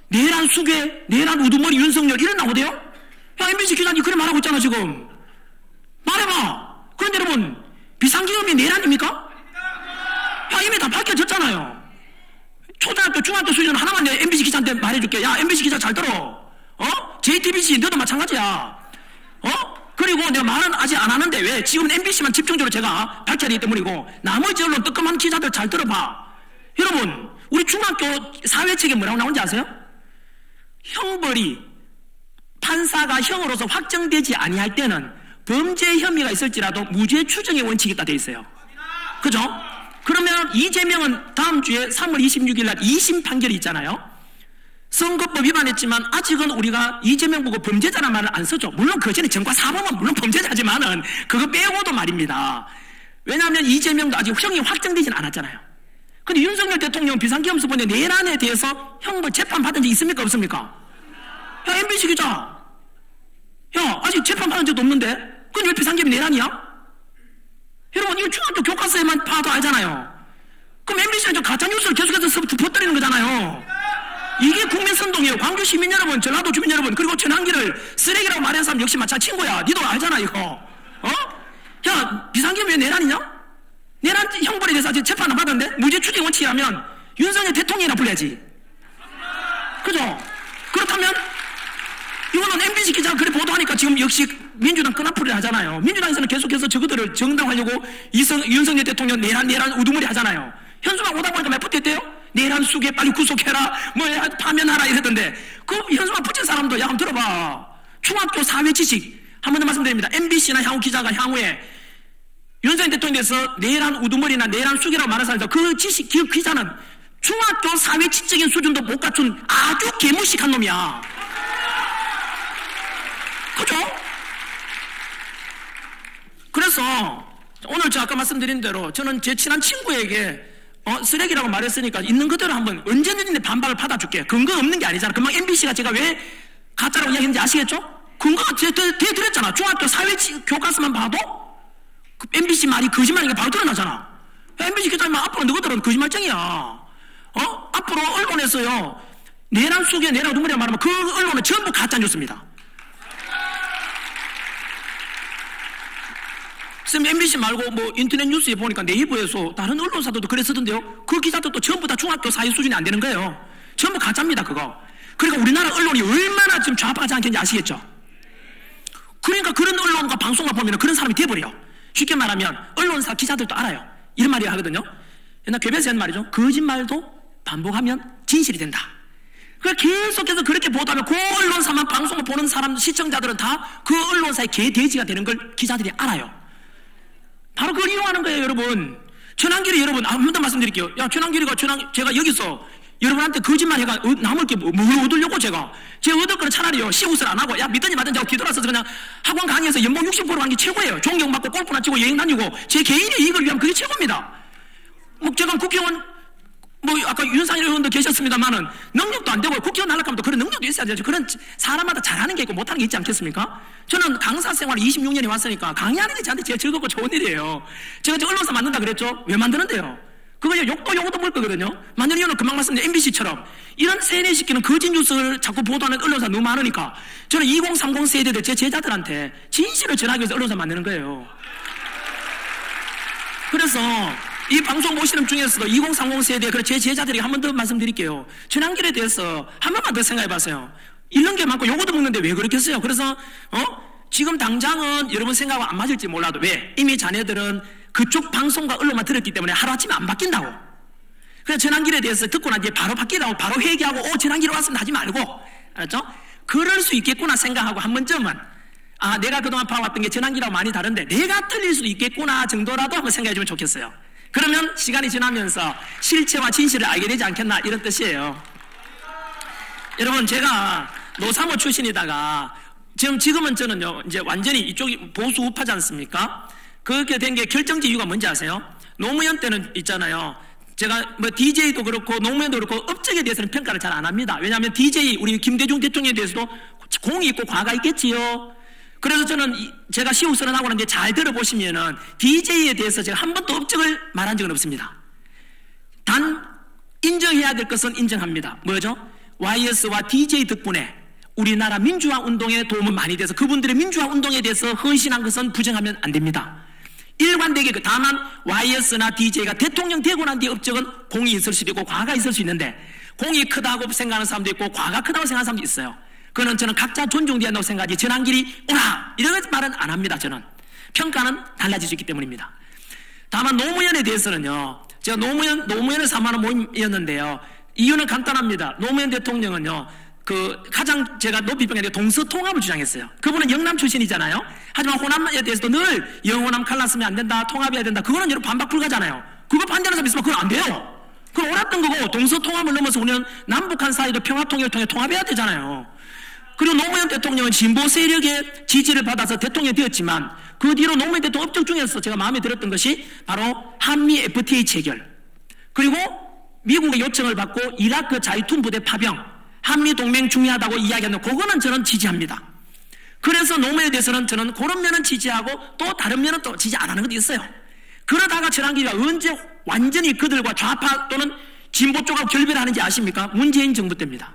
내란 수괴, 내란 우두머리 윤석열 이런 나오대요. 야 MBC 기자님 그래 말하고 있잖아 지금. 말해봐. 그런데 여러분 비상계엄이 내란입니까? 야 이미 다 밝혀졌잖아요. 초등학교 중학교 수준 하나만 내 MBC 기자한테 말해줄게. 야 MBC 기자 잘 들어. JTBC 너도 마찬가지야. 그리고 내가 말은 아직 안 하는데 왜 지금은 MBC만 집중적으로 제가 밝혀야 되기 때문이고 나머지 언론 뜨끔한 기자들 잘 들어봐. 여러분 우리 중학교 사회책에 뭐라고 나오는지 아세요? 형벌이 판사가 형으로서 확정되지 아니할 때는 범죄 혐의가 있을지라도 무죄 추정의 원칙이 있다 돼 있어요. 그죠? 그러면 이재명은 다음 주에 3월 26일 날 2심 판결이 있잖아요. 선거법 위반했지만 아직은 우리가 이재명 보고 범죄자라는 말을 안 쓰죠. 물론 그 전에 정과 사범은 물론 범죄자지만은 그거 빼고도 말입니다. 왜냐하면 이재명도 아직 형이 확정되진 않았잖아요. 근데 윤석열 대통령 비상계엄 수번에 내란에 대해서 형벌 재판 받은 적 있습니까 없습니까? 야 MBC 기자 야 아직 재판 받은 적도 없는데 근데 왜 비상계엄이 내란이야? 여러분 이거 중학교 교과서에만 봐도 알잖아요. 그럼 MBC는 저 가짜뉴스를 계속해서 퍼뜨리는 거잖아요. 이게 국민선동이에요. 광주 시민 여러분, 전라도 주민 여러분, 그리고 전환기를 쓰레기라고 말하는 사람 역시 마찬가지 친구야. 니도 알잖아 이거. 야 비상계엄이 왜 내란이냐? 내란 형벌에 대해서 아직 재판 안 받았는데 무죄 추정 원칙이라면 윤석열 대통령이라 불러야지. 그죠? 그렇다면 이거는 MBC 기자가 그래 보도하니까 지금 역시 민주당 끈앞풀이를 하잖아요. 민주당에서는 계속해서 저거들을 정당화하려고 윤석열 대통령 내란 우두머리 하잖아요. 현수막 오다 보니까 몇 번 됐대요? 내란 수괴 빨리 구속해라 파면하라 이러던데 그 현수막 붙인 사람도 야 한번 들어봐. 중학교 사회 지식 한 번 더 말씀드립니다. MBC나 향후 기자가 향후에 윤석열 대통령에서 내란 우두머리나 내란 수괴라고 말하는 사람들 그 지식 그 기자는 중학교 사회 지적인 수준도 못 갖춘 아주 개무식한 놈이야. 아까 말씀드린 대로 저는 제 친한 친구에게 쓰레기라고 말했으니까 있는 그대로 한번 언제든지 반박을 받아줄게. 근거 없는 게 아니잖아. 금방 MBC가 제가 왜 가짜라고 이야기했는지 아시겠죠? 근거가 대드렸잖아. 중학교 사회 교과서만 봐도 그 MBC 말이 거짓말인 게 바로 드러나잖아. MBC 기자님 앞으로 너희들은 거짓말쟁이야. 앞으로 언론에서요, 내란 속에 내란 눈물이라 말하면 그 언론은 전부 가짜 뉴스입니다. 쌤, MBC 말고 인터넷 뉴스에 보니까 네이버에서 다른 언론사들도 그래 쓰던데요. 그 기자들도 전부 다 중학교 사회 수준이 안 되는 거예요. 전부 가짜입니다, 그거. 그러니까 우리나라 언론이 얼마나 지금 좌파하지 않겠는지 아시겠죠? 그러니까 그런 언론과 방송만 보면 그런 사람이 돼버려. 쉽게 말하면 언론사 기자들도 알아요. 이런 말이 하거든요. 옛날 괴배에서 하는 말이죠. 거짓말도 반복하면 진실이 된다. 그러니까 계속해서 그렇게 보도하면 그 언론사만 방송을 보는 사람, 시청자들은 다 그 언론사의 개돼지가 되는 걸 기자들이 알아요. 바로 그걸 이용하는 거예요, 여러분. 전환길이 여러분, 한 번 더 말씀드릴게요. 야, 전환길이가 제가 여기서 여러분한테 거짓말 해가 남을 게 뭘 얻으려고 제가 얻을 거는 차라리요, 시웃을 안 하고, 야, 믿든지 말든지 하고 뒤돌아서서 그냥 학원 강의에서 연봉 60% 하는 게 최고예요. 존경받고 골프나 치고 여행 다니고 제 개인의 이익을 위하면 그게 최고입니다. 제가 국회의원, 아까 윤상일 의원도 계셨습니다만은 능력도 안 되고 국회의원 하려고 하면 또 그런 능력도 있어야 되죠. 그런 사람마다 잘하는 게 있고 못하는 게 있지 않겠습니까? 저는 강사 생활 26년이 왔으니까 강의하는 게 저한테 제일 즐겁고 좋은 일이에요. 제가 언론사 만든다 그랬죠? 왜 만드는데요? 그거 욕도 물 거거든요. 만든 이유는 금방 말씀드린 MBC처럼 이런 세뇌시키는 거짓 뉴스를 자꾸 보도하는 언론사 너무 많으니까 저는 2030 세대들 제 제자들한테 진실을 전하기 위해서 언론사 만드는 거예요. 그래서 이 방송 보시는 중에서도 2030 세대 제 제자들이 한 번 더 말씀드릴게요. 전환길에 대해서 한 번만 더 생각해 봤어요. 잃는 게 많고 요거도 먹는데 왜 그렇겠어요? 그래서 지금 당장은 여러분 생각하고 안 맞을지 몰라도 왜? 이미 자네들은 그쪽 방송과 언론만 들었기 때문에 하루아침에 안 바뀐다고. 그래서 전환길에 대해서 듣고 난 뒤에 바로 바뀌라고 바로 회개하고 전환길에 왔으면 하지 말고, 알았죠? 그럴 수 있겠구나 생각하고 한 번쯤은 내가 그동안 봐왔던 게 전환길하고 많이 다른데 내가 틀릴 수도 있겠구나 정도라도 한번 생각해 주면 좋겠어요. 그러면 시간이 지나면서 실체와 진실을 알게 되지 않겠나 이런 뜻이에요. 여러분, 제가 노사모 출신이다가 지금은 저는요 이제 완전히 이쪽이 보수 우파지 않습니까? 그렇게 된 게 결정적 이유가 뭔지 아세요? 노무현 때는 있잖아요. 제가 DJ도 그렇고 노무현도 그렇고 업적에 대해서는 평가를 잘 안 합니다. 왜냐하면 DJ 우리 김대중 대통령에 대해서도 공이 있고 과가 있겠지요. 그래서 저는 제가 시우선언 하고 나는데 잘 들어보시면은 DJ에 대해서 제가 한 번도 업적을 말한 적은 없습니다. 단 인정해야 될 것은 인정합니다. 뭐죠? YS와 DJ 덕분에 우리나라 민주화 운동에 도움은 많이 돼서 그분들의 민주화 운동에 대해서 헌신한 것은 부정하면 안 됩니다. 일관되게 다만 YS나 DJ가 대통령 되고 난 뒤에 업적은 공이 있을 수도 있고 과가 있을 수 있는데 공이 크다고 생각하는 사람도 있고 과가 크다고 생각하는 사람도 있어야 그거는 저는 각자 존중돼야 한다고 생각하지 전환길이 오라 이런 말은 안 합니다. 저는 평가는 달라질 수 있기 때문입니다. 다만 노무현에 대해서는요, 제가 노무현을 3만원 모임이었는데요, 이유는 간단합니다. 노무현 대통령은요 가장 제가 높이 평가했는데 동서통합을 주장했어요. 그분은 영남 출신이잖아요. 하지만 호남에 대해서도 늘 영호남 갈랐으면 안 된다, 통합해야 된다. 그거는 여러분 반박 불가잖아요. 그거 반대하는 사람 있으면 그건 안 돼요. 그건 옳았던 거고 동서통합을 넘어서 우리는 남북한 사이도 평화통일을 통해 통합해야 되잖아요. 그리고 노무현 대통령은 진보 세력의 지지를 받아서 대통령이 되었지만 그 뒤로 노무현 대통령 업적 중에서 제가 마음에 들었던 것이 바로 한미 FTA 체결, 그리고 미국의 요청을 받고 이라크 자유툰 부대 파병, 한미 동맹 중요하다고 이야기하는 그거는 저는 지지합니다. 그래서 노무현에 대해서는 저는 그런 면은 지지하고 또 다른 면은 또 지지 안 하는 것도 있어요. 그러다가 전환기가 언제 완전히 그들과 좌파 또는 진보 쪽하고 결별하는지 아십니까? 문재인 정부 때입니다.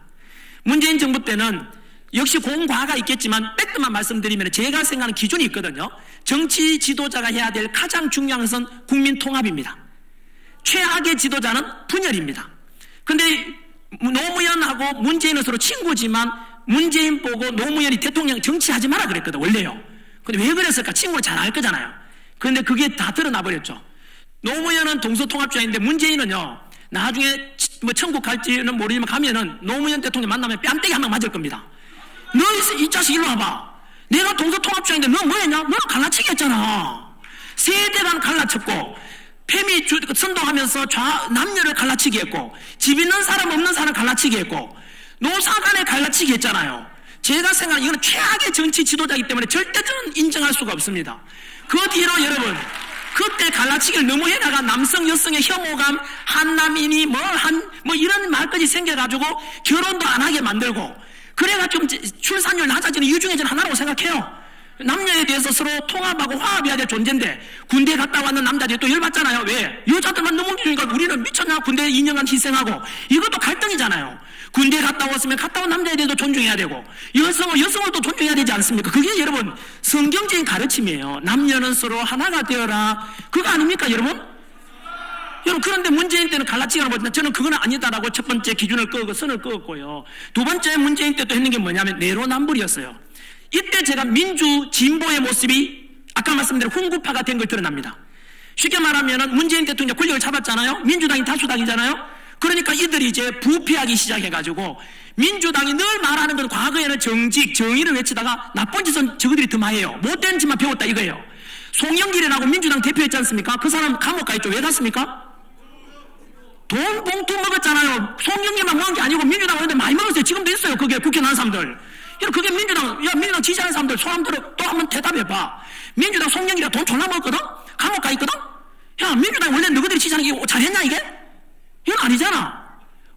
문재인 정부 때는 역시 공과가 있겠지만 팩트만 말씀드리면 제가 생각하는 기준이 있거든요. 정치 지도자가 해야 될 가장 중요한 것은 국민 통합입니다. 최악의 지도자는 분열입니다. 근데 노무현하고 문재인은 서로 친구지만 문재인 보고 노무현이 대통령 정치하지 마라 그랬거든 원래요. 근데 왜 그랬을까? 친구를 잘 알 거잖아요. 그런데 그게 다 드러나 버렸죠. 노무현은 동서통합주의인데 문재인은요 나중에 천국 갈지는 모르지만 가면은 노무현 대통령 만나면 뺨때기 한 방 맞을 겁니다. 너 이 자식 일로 와봐. 내가 동서통합주의인데 너 뭐했냐? 너는 갈라치기 했잖아. 세대간 갈라쳤고 페미 선동하면서 남녀를 갈라치기 했고 집 있는 사람 없는 사람 갈라치기 했고 노사간에 갈라치기 했잖아요. 제가 생각하는 이거는 최악의 정치 지도자이기 때문에 절대 저는 인정할 수가 없습니다. 그 뒤로 여러분 그때 갈라치기를 너무 해다가 남성 여성의 혐오감, 한남이니 뭐 이런 말까지 생겨가지고 결혼도 안 하게 만들고, 그래가지고 출산율 낮아지는 이유 중에 저는 하나라고 생각해요. 남녀에 대해서 서로 통합하고 화합해야 될 존재인데, 군대 갔다 왔는 남자들이 또 열받잖아요. 왜? 여자들만 너무 좋으니까 우리는 미쳤냐? 군대 2년간 희생하고. 이것도 갈등이잖아요. 군대 갔다 왔으면 갔다 온 남자에 대해서 존중해야 되고, 여성을 또 존중해야 되지 않습니까? 그게 여러분 성경적인 가르침이에요. 남녀는 서로 하나가 되어라. 그거 아닙니까 여러분? 여러분, 그런데 문재인 때는 갈라치기를 보지만 저는 그건 아니다라고 첫 번째 기준을 끄고 선을 그었고요. 두 번째 문재인 때 또 했는 게 뭐냐면 내로남불이었어요. 이때 제가 민주 진보의 모습이 아까 말씀드린 훈구파가 된 걸 드러납니다. 쉽게 말하면 문재인 대통령 권력을 잡았잖아요. 민주당이 다수당이잖아요. 그러니까 이들이 이제 부패하기 시작해가지고, 민주당이 늘 말하는 건 과거에는 정직, 정의를 외치다가 나쁜 짓은 저들이 더 많이 해요. 못된 짓만 배웠다 이거예요. 송영길이라고 민주당 대표했지 않습니까? 그 사람 감옥 가 있죠. 왜 갔습니까? 돈 봉투 먹었잖아요. 송영길만 먹은 게 아니고 민주당 의원들 많이 먹었어요. 지금도 있어요. 그게 국회 나온 사람들. 그게 민주당 지지하는 사람들 손 한번 들어 또 한번 대답해봐. 민주당 송영길이가 돈 졸라 먹었거든? 감옥 가 있거든? 야, 민주당 원래 너희들이 지지하는 게 잘했냐 이게? 이건 아니잖아.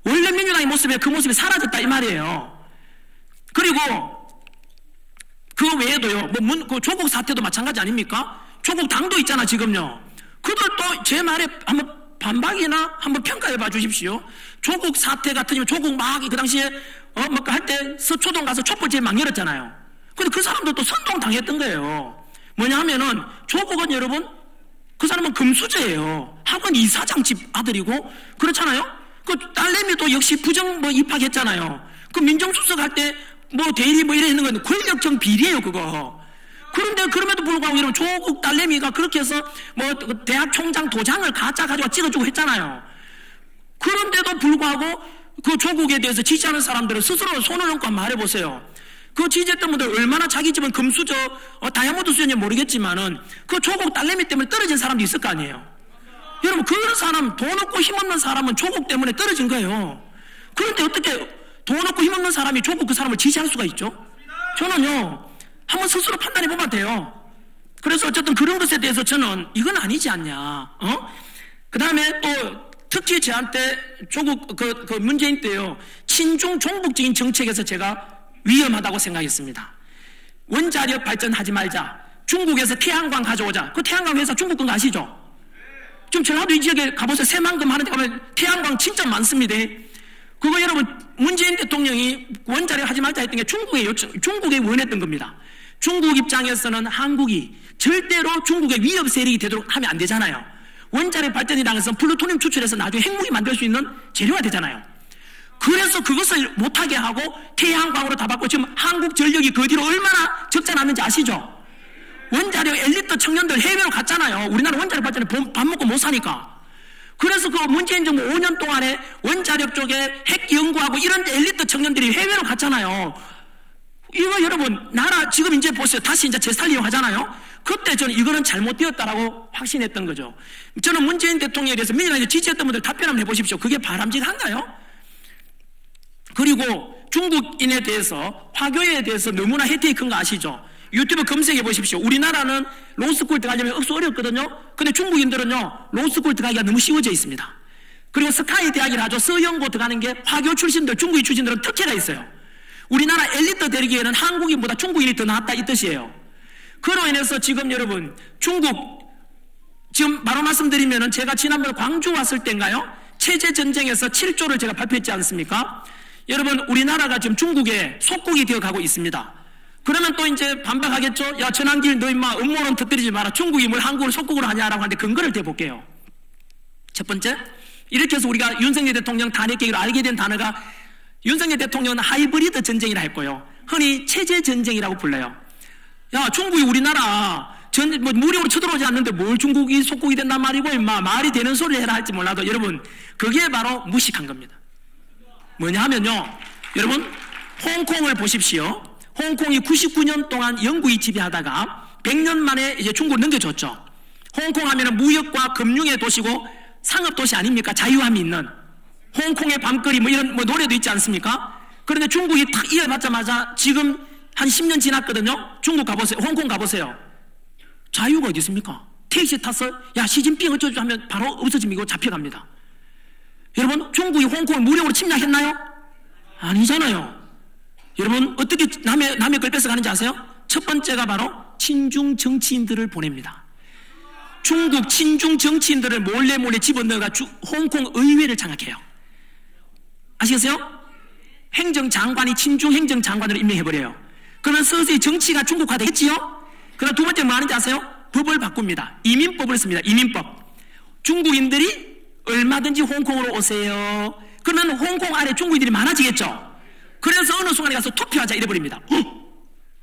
원래 민주당의 모습에 그 모습이 사라졌다 이 말이에요. 그리고 그 외에도요, 그 조국 사태도 마찬가지 아닙니까? 조국 당도 있잖아 지금요. 그들도 제 말에 한번 반박이나 한번 평가해 봐 주십시오. 조국 사태 같은 경우 조국 막 그 당시에 할 때 서초동 가서 촛불 제일 막 열었잖아요. 근데 그 사람들도 선동 당했던 거예요. 뭐냐 하면은 조국은 여러분 그 사람은 금수저예요. 학원 이사장 집 아들이고 그렇잖아요. 그 딸내미도 역시 부정 입학했잖아요. 그 민정수석 할 때 대리 이래 있는 건 권력적 비리예요 그거. 그런데 그럼에도 불구하고 이런 조국 딸내미가 그렇게 해서 대학 총장 도장을 가짜 가지고 찍어주고 했잖아요. 그런데도 불구하고 그 조국에 대해서 지지하는 사람들은 스스로 손을 얹고 한번 말해보세요. 그 지지했던 분들 얼마나 자기 집은 금수저 다이아몬드 수준인지 모르겠지만은 그 조국 딸내미 때문에 떨어진 사람도 있을 거 아니에요. 여러분, 그런 사람, 돈 없고 힘없는 사람은 조국 때문에 떨어진 거예요. 그런데 어떻게 돈 없고 힘없는 사람이 조국 그 사람을 지지할 수가 있죠? 저는요, 한번 스스로 판단해 보면 돼요. 그래서 어쨌든 그런 것에 대해서 저는 이건 아니지 않냐. 그 다음에 또 특히 저한테 조국 그 문재인 때요, 친중 종북적인 정책에서 제가 위험하다고 생각했습니다. 원자력 발전하지 말자. 중국에서 태양광 가져오자. 그 태양광 회사 중국 건 아시죠? 지금 전라도 이 지역에 가보세요. 새만금 하는 데 가면 태양광 진짜 많습니다. 그거 여러분 문재인 대통령이 원자력 하지 말자 했던 게 중국에 원했던 겁니다. 중국 입장에서는 한국이 절대로 중국의 위협 세력이 되도록 하면 안 되잖아요. 원자력 발전이라는 것은 플루토늄 추출해서 나중에 핵무기 만들 수 있는 재료가 되잖아요. 그래서 그것을 못하게 하고 태양광으로 다 받고 지금 한국전력이 그 뒤로 얼마나 적자났는지 아시죠? 원자력 엘리트 청년들 해외로 갔잖아요. 우리나라 원자력 발전에 밥 먹고 못 사니까. 그래서 그 문재인 정부 5년 동안에 원자력 쪽에 핵 연구하고 이런 엘리트 청년들이 해외로 갔잖아요. 이거 여러분 나라 지금 이제 보세요. 다시 이제 재살림 하잖아요. 그때 저는 이거는 잘못되었다라고 확신했던 거죠. 저는 문재인 대통령에 대해서 민주당에 지지했던 분들 답변 한번 해보십시오. 그게 바람직한가요? 그리고 중국인에 대해서 화교에 대해서 너무나 혜택이 큰 거 아시죠? 유튜브 검색해 보십시오. 우리나라는 로스쿨 들어가려면 억수 어렵거든요. 근데 중국인들은요 로스쿨 들어가기가 너무 쉬워져 있습니다. 그리고 스카이 대학이라 하죠. 서영고 들어가는 게 화교 출신들, 중국인 출신들은 특혜가 있어요. 우리나라 엘리트 되기에는 한국인보다 중국인이 더 낫다 이 뜻이에요. 그로 인해서 지금 여러분 중국 지금 바로 말씀드리면은 제가 지난번 광주 왔을 때인가요? 체제전쟁에서 7조를 제가 발표했지 않습니까? 여러분 우리나라가 지금 중국에 속국이 되어가고 있습니다. 그러면 또 이제 반박하겠죠? 야 전환길 너 임마 음모론 터뜨리지 마라. 중국이 뭘 한국을 속국으로 하냐라고 하는데 근거를 대볼게요. 첫 번째, 이렇게 해서 우리가 윤석열 대통령 탄핵 계기로 알게 된 단어가 윤석열 대통령은 하이브리드 전쟁이라 했고요. 흔히 체제전쟁이라고 불러요. 야 중국이 우리나라 무력으로 쳐들어오지 않는데 뭘 중국이 속국이 된단 말이고 임마 말이 되는 소리를 해라 할지 몰라도 여러분 그게 바로 무식한 겁니다. 뭐냐 하면요 여러분 홍콩을 보십시오. 홍콩이 99년 동안 영국이 지배하다가 100년 만에 이제 중국을 넘겨줬죠. 홍콩 하면은 무역과 금융의 도시고 상업 도시 아닙니까? 자유함이 있는 홍콩의 밤거리 이런 노래도 있지 않습니까? 그런데 중국이 탁 이어받자마자 지금 한 10년 지났거든요. 중국 가보세요. 홍콩 가보세요. 자유가 어디 있습니까? 택시에 타서 야 시진핑 어쩌죠 하면 바로 없어지고 잡혀갑니다. 여러분 중국이 홍콩을 무력으로 침략했나요? 아니잖아요. 여러분 어떻게 남의 걸 뺏어가는지 아세요? 첫 번째가 바로 친중 정치인들을 보냅니다. 중국 친중 정치인들을 몰래 집어넣어가 홍콩 의회를 장악해요. 아시겠어요? 행정장관이 친중 행정장관으로 임명해버려요. 그러면 서서히 정치가 중국화되겠지요? 그럼 두 번째 뭐 하는지 아세요? 법을 바꿉니다. 이민법을 씁니다. 이민법. 중국인들이 얼마든지 홍콩으로 오세요. 그러면 홍콩 안에 중국인들이 많아지겠죠? 그래서 어느 순간에 가서 투표하자 이래버립니다.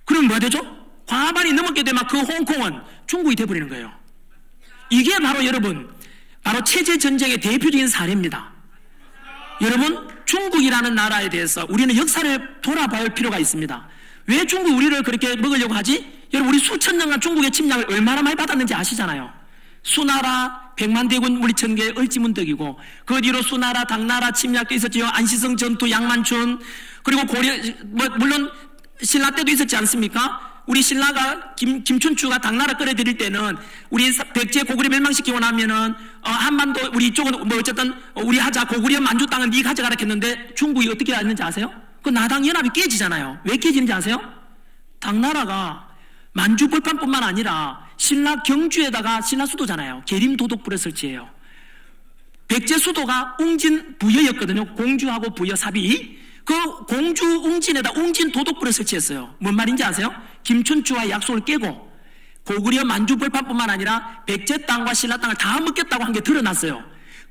그럼 뭐가 되죠? 과반이 넘게 되면 그 홍콩은 중국이 돼버리는 거예요. 이게 바로 여러분 바로 체제전쟁의 대표적인 사례입니다. 여러분 중국이라는 나라에 대해서 우리는 역사를 돌아봐야 할 필요가 있습니다. 왜 중국이 우리를 그렇게 먹으려고 하지? 여러분 우리 수천 년간 중국의 침략을 얼마나 많이 받았는지 아시잖아요. 수나라, 백만대군 무리천개 을지문덕이고 그 뒤로 수나라, 당나라 침략도 있었지요. 안시성 전투, 양만춘 그리고 고려 물론 신라 때도 있었지 않습니까? 우리 신라가 김춘추가 당나라 끌어들일 때는 우리 백제 고구려 멸망시키고 나면은 한반도 우리 쪽은 뭐 어쨌든 우리 하자 고구려 만주 땅은 네 가져가라 했는데 중국이 어떻게 했는지 아세요? 그 나당 연합이 깨지잖아요. 왜 깨지는지 아세요? 당나라가 만주 벌판뿐만 아니라 신라 경주에다가 신라 수도잖아요. 계림도독부를 설치해요. 백제 수도가 웅진 부여였거든요. 공주하고 부여 삽이. 그 공주 웅진에다 웅진 도독부를 설치했어요. 뭔 말인지 아세요? 김춘추와의 약속을 깨고 고구려 만주 벌판뿐만 아니라 백제 땅과 신라 땅을 다 먹겠다고 한 게 드러났어요.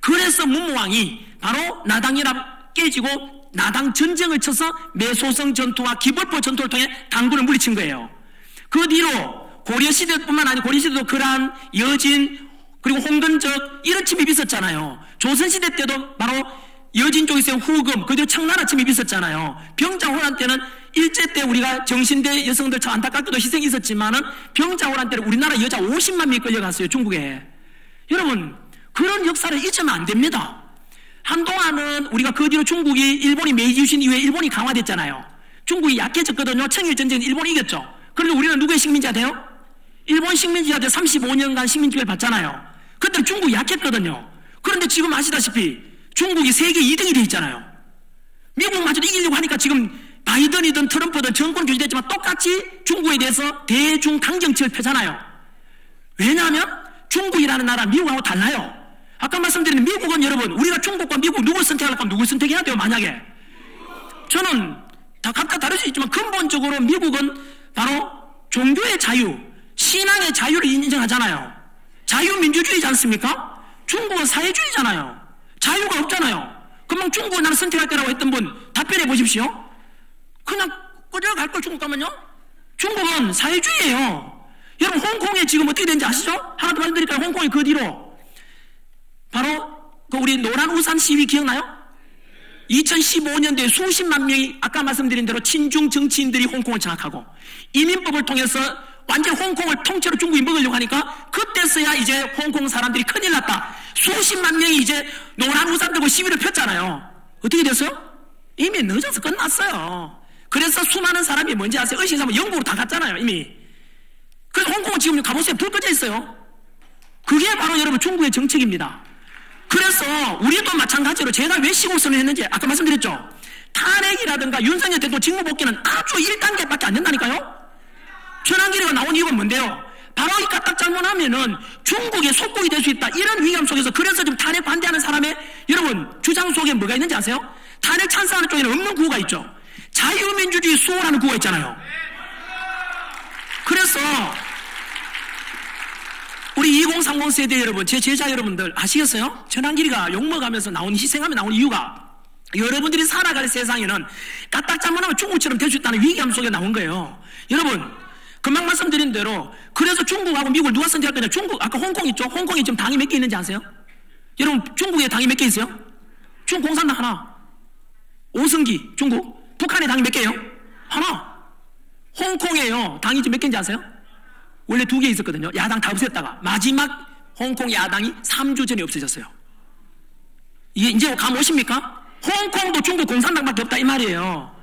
그래서 문무왕이 바로 나당연합 깨지고 나당 전쟁을 쳐서 매소성 전투와 기벌포 전투를 통해 당군을 물리친 거예요. 그 뒤로 고려시대뿐만 아니라 고려시대도 그란, 여진, 그리고 홍근적 이런 침입이 있었잖아요. 조선시대 때도 바로 여진 쪽에서 후금, 그 뒤로 청나라 침입이 있었잖아요. 병자호란 때는 일제 때 우리가 정신대 여성들 참 안타깝게도 희생이 있었지만은 병자호란 때는 우리나라 여자 50만 명이 끌려갔어요, 중국에. 여러분, 그런 역사를 잊으면 안 됩니다. 한동안은 우리가 그 뒤로 중국이 일본이 메이지 유신 이후에 일본이 강화됐잖아요. 중국이 약해졌거든요. 청일전쟁은 일본이 이겼죠. 그런데 우리는 누구의 식민지가 돼요? 일본 식민지가 돼 35년간 식민지를 받잖아요. 그때 중국이 약했거든요. 그런데 지금 아시다시피 중국이 세계 2등이 돼 있잖아요. 미국마저도 이기려고 하니까 지금 바이든이든 트럼프든 정권 교체됐지만 똑같이 중국에 대해서 대중 강정치를 펴잖아요. 왜냐하면 중국이라는 나라 미국하고 달라요. 아까 말씀드린 미국은 여러분 우리가 중국과 미국 누굴 선택할까 하면 누굴 선택해야 돼요? 만약에 저는 다 각각 다를 수 있지만 근본적으로 미국은 바로 종교의 자유, 신앙의 자유를 인정하잖아요. 자유민주주의지 않습니까? 중국은 사회주의잖아요. 자유가 없잖아요. 금방 중국을 나는 선택할 거라고 했던 분 답변해 보십시오. 그냥 끌려갈 걸 중국 가면요? 중국은 사회주의예요. 여러분 홍콩에 지금 어떻게 되는지 아시죠? 하나 더 말씀드릴까요? 홍콩이 그 뒤로 바로 그 우리 노란 우산 시위 기억나요? 2015년도에 수십만 명이 아까 말씀드린 대로 친중 정치인들이 홍콩을 장악하고 이민법을 통해서 완전 홍콩을 통째로 중국이 먹으려고 하니까 그때서야 이제 홍콩 사람들이 큰일 났다. 수십만 명이 이제 노란 우산 들고 시위를 폈잖아요. 어떻게 됐어요? 이미 늦어서 끝났어요. 그래서 수많은 사람이 뭔지 아세요? 의식하면 영국으로 다 갔잖아요. 이미. 그래서 홍콩은 지금 가보세요. 불 꺼져 있어요. 그게 바로 여러분 중국의 정책입니다. 그래서 우리도 마찬가지로 제가 왜 시국선을 했는지 아까 말씀드렸죠. 탄핵이라든가 윤석열 대통령 직무복귀는 아주 1단계밖에 안 된다니까요. 전환기류가 나온 이유가 뭔데요? 바로 이 까딱 잘못하면은 중국의 속국이 될 수 있다. 이런 위험 속에서 그래서 지금 탄핵 반대하는 사람의 여러분 주장 속에 뭐가 있는지 아세요? 탄핵 찬성하는 쪽에는 없는 구호가 있죠. 자유민주주의 수호라는 구호가 있잖아요. 그래서 우리 2030 세대 여러분, 제 제자 여러분들 아시겠어요? 전환기리가 욕먹으면서 희생하며 나온 이유가 여러분들이 살아갈 세상에는 까딱 잘못하면 중국처럼 될 수 있다는 위기감 속에 나온 거예요. 여러분 금방 말씀드린 대로 그래서 중국하고 미국을 누가 선택할 거냐? 중국 아까 홍콩 있죠? 홍콩이 지금 당이 몇 개 있는지 아세요? 여러분 중국에 당이 몇 개 있어요? 중국 공산당 하나, 오승기 중국. 북한에 당이 몇 개예요? 하나. 홍콩에요 당이 지금 몇 개인지 아세요? 원래 2개 있었거든요. 야당 다 없앴다가 마지막 홍콩 야당이 3주 전에 없어졌어요. 이게 이제 감 오십니까? 홍콩도 중국 공산당밖에 없다 이 말이에요.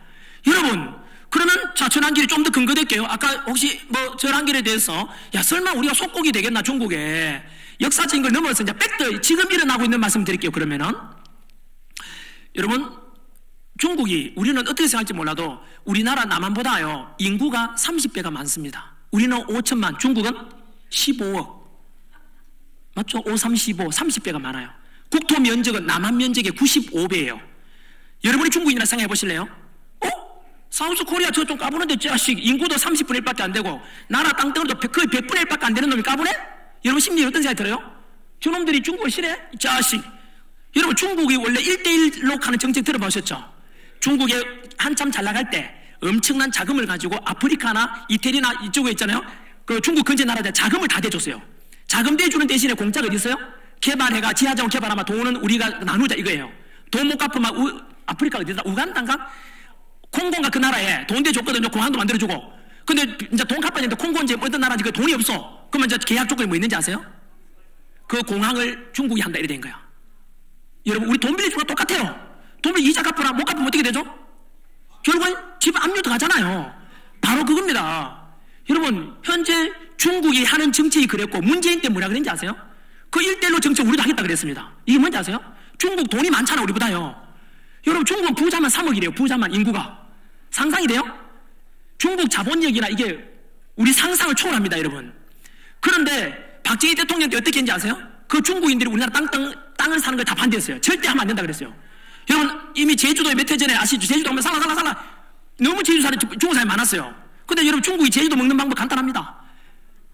여러분 그러면 자, 전환길이 좀 더 근거될게요. 아까 혹시 뭐 전환길에 대해서 야 설마 우리가 속국이 되겠나 중국에 역사적인 걸 넘어서 이제 백더 지금 일어나고 있는 말씀 드릴게요. 그러면은 여러분 중국이 우리는 어떻게 생각할지 몰라도 우리나라 남한보다요 인구가 30배가 많습니다. 우리는 5천만, 중국은 15억. 맞죠? 5, 35, 30배가 많아요. 국토 면적은 남한 면적의 95배예요. 여러분이 중국인이라 생각해 보실래요? 사우스 코리아 저쪽 까부는데 자식 인구도 30분의 1밖에 안 되고 나라 땅덩어리도 거의 100분의 1밖에 안 되는 놈이 까부네? 여러분 심리에 어떤 생각이 들어요? 저놈들이 중국을 싫어해? 자식. 여러분 중국이 원래 1대1로 가는 정책 들어보셨죠? 중국에 한참 잘 나갈 때 엄청난 자금을 가지고 아프리카나 이태리나 이쪽에 있잖아요. 그 중국 근처 나라들 자금을 다 대줬어요. 자금 대주는 대신에 공짜가 어디 있어요? 개발해가 지하자원 개발하면 돈은 우리가 나누자 이거예요. 돈 못 갚으면 아프리카 어디다 우간다인가? 콩고인가 그 나라에 돈 대줬거든요. 공항도 만들어주고. 근데 이제 돈 갚아야 되는데 콩고는 이제 어떤 나라인지 그 돈이 없어. 그러면 이제 계약 조건이 뭐 있는지 아세요? 그 공항을 중국이 한다 이래 된 거야. 여러분 우리 돈 빌려주는 거 똑같아요. 돈 빌려 이자 갚으라 못 갚으면 어떻게 되죠? 결국은 집 압류 들어가잖아요. 바로 그겁니다. 여러분 현재 중국이 하는 정책이 그랬고 문재인 때 뭐라 그랬는지 아세요? 그 1대1로 정책 우리도 하겠다 그랬습니다. 이게 뭔지 아세요? 중국 돈이 많잖아 우리보다요. 여러분 중국은 부자만 3억이래요. 부자만 인구가. 상상이 돼요? 중국 자본력이나 이게 우리 상상을 초월합니다 여러분. 그런데 박정희 대통령 때 어떻게 했는지 아세요? 그 중국인들이 우리나라 땅을 사는 걸 다 반대했어요. 절대 하면 안 된다 그랬어요. 여러분 이미 제주도에 몇 해 전에 아시죠? 제주도 하면 살라 너무 제주도 사람 중국 사람이 많았어요. 근데 여러분 중국이 제주도 먹는 방법 간단합니다.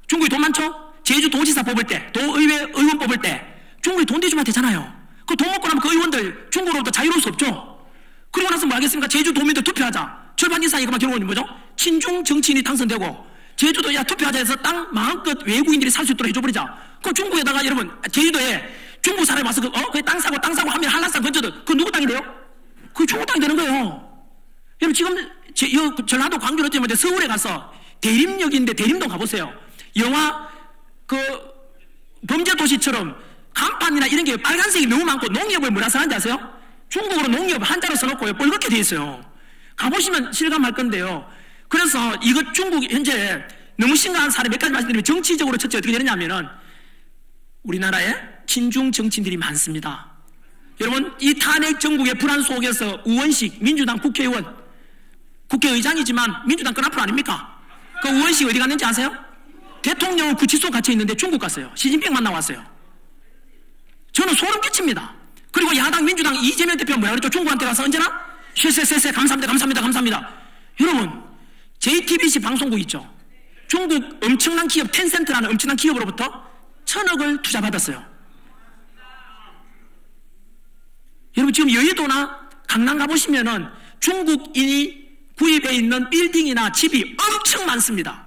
중국이 돈 많죠? 제주 도지사 뽑을 때 도의회 의원 뽑을 때 중국이 돈 대주면 되잖아요. 그 돈 먹고 나면 그 의원들 중국으로부터 자유로울 수 없죠. 그러고 나서 뭐 하겠습니까? 제주 도민들 투표하자. 절반 이상이 그만 결국은 뭐죠? 친중 정치인이 당선되고 제주도 야 투표하자 해서 땅 마음껏 외국인들이 살 수 있도록 해줘버리자. 그 중국에다가 여러분 제주도에 중국 사람이 와서 그 땅 사고 하면 한라산 근처도 그 누구 땅이 돼요? 그게 중국 땅이 되는 거예요. 여러분 지금 전라도 광주로 어쩌면 서울에 가서 대림역인데 대림동 가보세요. 영화 그 범죄도시처럼 간판이나 이런 게 빨간색이 너무 많고 농협을 뭐라 써는지 아세요? 중국어로 농협 한자로 써놓고 뻘겋게 돼 있어요. 가보시면 실감할 건데요. 그래서 이거 중국이 현재 너무 심각한 사례 몇 가지 말씀드리면 정치적으로 첫째 어떻게 되느냐면은 우리나라에 친중 정치인들이 많습니다. 여러분 이 탄핵 정국의 불안 속에서 우원식 민주당 국회의원 국회의장이지만 민주당 끈앞으로 아닙니까? 그 우원식 어디 갔는지 아세요? 대통령은 구치소 갇혀 있는데 중국 갔어요. 시진핑 만나왔어요. 저는 소름 끼칩니다. 그리고 야당 민주당 이재명 대표가 뭐라 그랬죠? 중국한테 가서 언제나 쎄쎄쎄쎄 감사합니다. 여러분 JTBC 방송국 있죠? 중국 엄청난 기업 텐센트라는 엄청난 기업으로부터 1,000억을 투자받았어요. 여러분 지금 여의도나 강남 가보시면은 중국인이 구입해 있는 빌딩이나 집이 엄청 많습니다.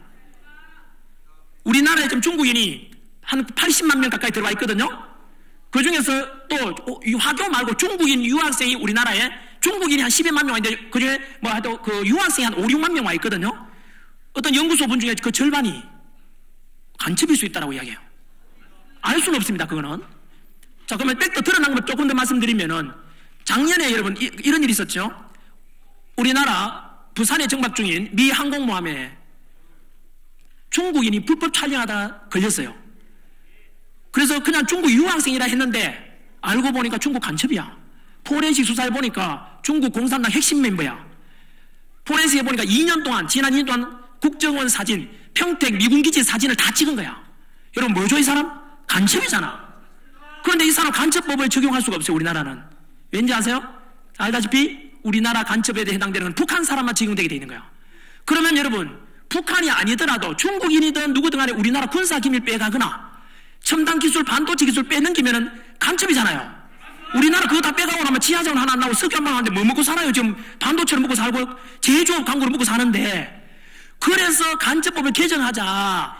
우리나라에 지금 중국인이 한 80만 명 가까이 들어와 있거든요. 그 중에서 또 화교 말고 중국인 유학생이 우리나라에 중국인이 한 12만 명 와 있는데 그 중에 뭐 하여튼 그 유학생이 한 5, 6만 명 와 있거든요. 어떤 연구소 분 중에 그 절반이 간첩일 수 있다고 이야기해요. 알 수는 없습니다. 그거는. 자 그러면 백도 드러난 것 조금 더 말씀드리면은 작년에 여러분 이런 일이 있었죠. 우리나라 부산에 정박 중인 미 항공모함에 중국인이 불법 촬영하다 걸렸어요. 그래서 그냥 중국 유학생이라 했는데 알고 보니까 중국 간첩이야. 포렌식 수사해 보니까 중국 공산당 핵심 멤버야. 포렌식 해보니까 지난 2년 동안 국정원 사진, 평택 미군기지 사진을 다 찍은 거야. 여러분 뭐죠 이 사람? 간첩이잖아. 그런데 이 사람 간첩법을 적용할 수가 없어요. 우리나라는. 왠지 아세요? 알다시피 우리나라 간첩에 대해 해당되는 건 북한 사람만 적용되게 돼 있는 거야. 그러면 여러분 북한이 아니더라도 중국인이든 누구든 간에 우리나라 군사기밀 빼가거나 첨단 기술, 반도체 기술 빼넘기면은 간첩이잖아요. 우리나라 그거 다 빼가고 나면 지하자원 하나 안 나오고 석유 한 방 하는데 뭐 먹고 살아요? 지금 반도체를 먹고 살고 제조업 광고를 먹고 사는데. 그래서 간첩법을 개정하자.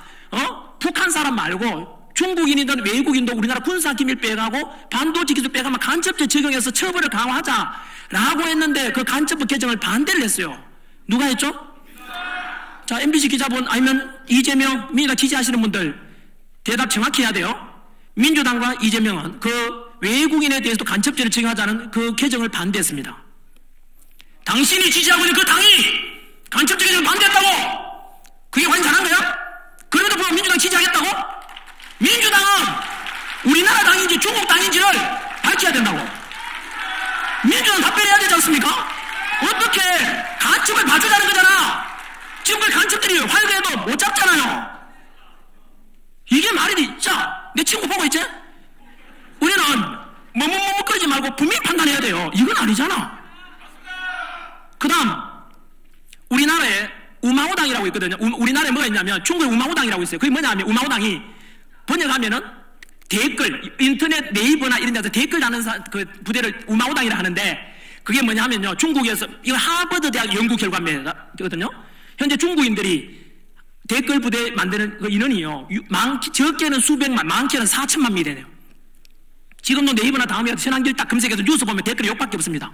북한 사람 말고 중국인이든 외국인도 우리나라 군사기밀 빼가고 반도체 기술 빼가면 간첩죄 적용해서 처벌을 강화하자라고 했는데 그 간첩법 개정을 반대를 했어요. 누가 했죠? 자, MBC 기자분 아니면 이재명 민주당 지지하시는 분들 대답 정확히 해야 돼요. 민주당과 이재명은 그 외국인에 대해서도 간첩죄를 적용하자는 그 개정을 반대했습니다. 당신이 지지하고 있는 그 당이 간첩적인 반대했다고. 그게 완전 잘한 거야? 그럼에도 불구하고 민주당 지지하겠다고? 민주당은 우리나라 당인지 중국 당인지를 밝혀야 된다고. 민주당 답변해야 되지 않습니까? 어떻게 간첩을 봐주자는 거잖아. 지금 그 간첩들이 활개해도 못 잡잖아요. 이게 말이 돼. 자, 내 친구 보고 있지? 우리는 머뭇머뭇거리지 말고 분명히 판단해야 돼요. 이건 아니잖아. 그 다음 우리나라에 우마오당이라고 있거든요. 우리나라에 뭐가 있냐면 중국에 우마오당이라고 있어요. 그게 뭐냐면 우마오당이 번역하면은 댓글, 인터넷 네이버나 이런 데서 댓글 다는 그 부대를 우마오당이라 하는데, 그게 뭐냐면요, 중국에서 이거 하버드 대학 연구 결과거든요. 현재 중국인들이 댓글 부대 만드는 그 인원이요, 적게는 수백만, 많게는 4천만 명이 되네요. 지금도 네이버나 다음에 현황길 딱 검색해서 뉴스 보면 댓글이 욕밖에 없습니다.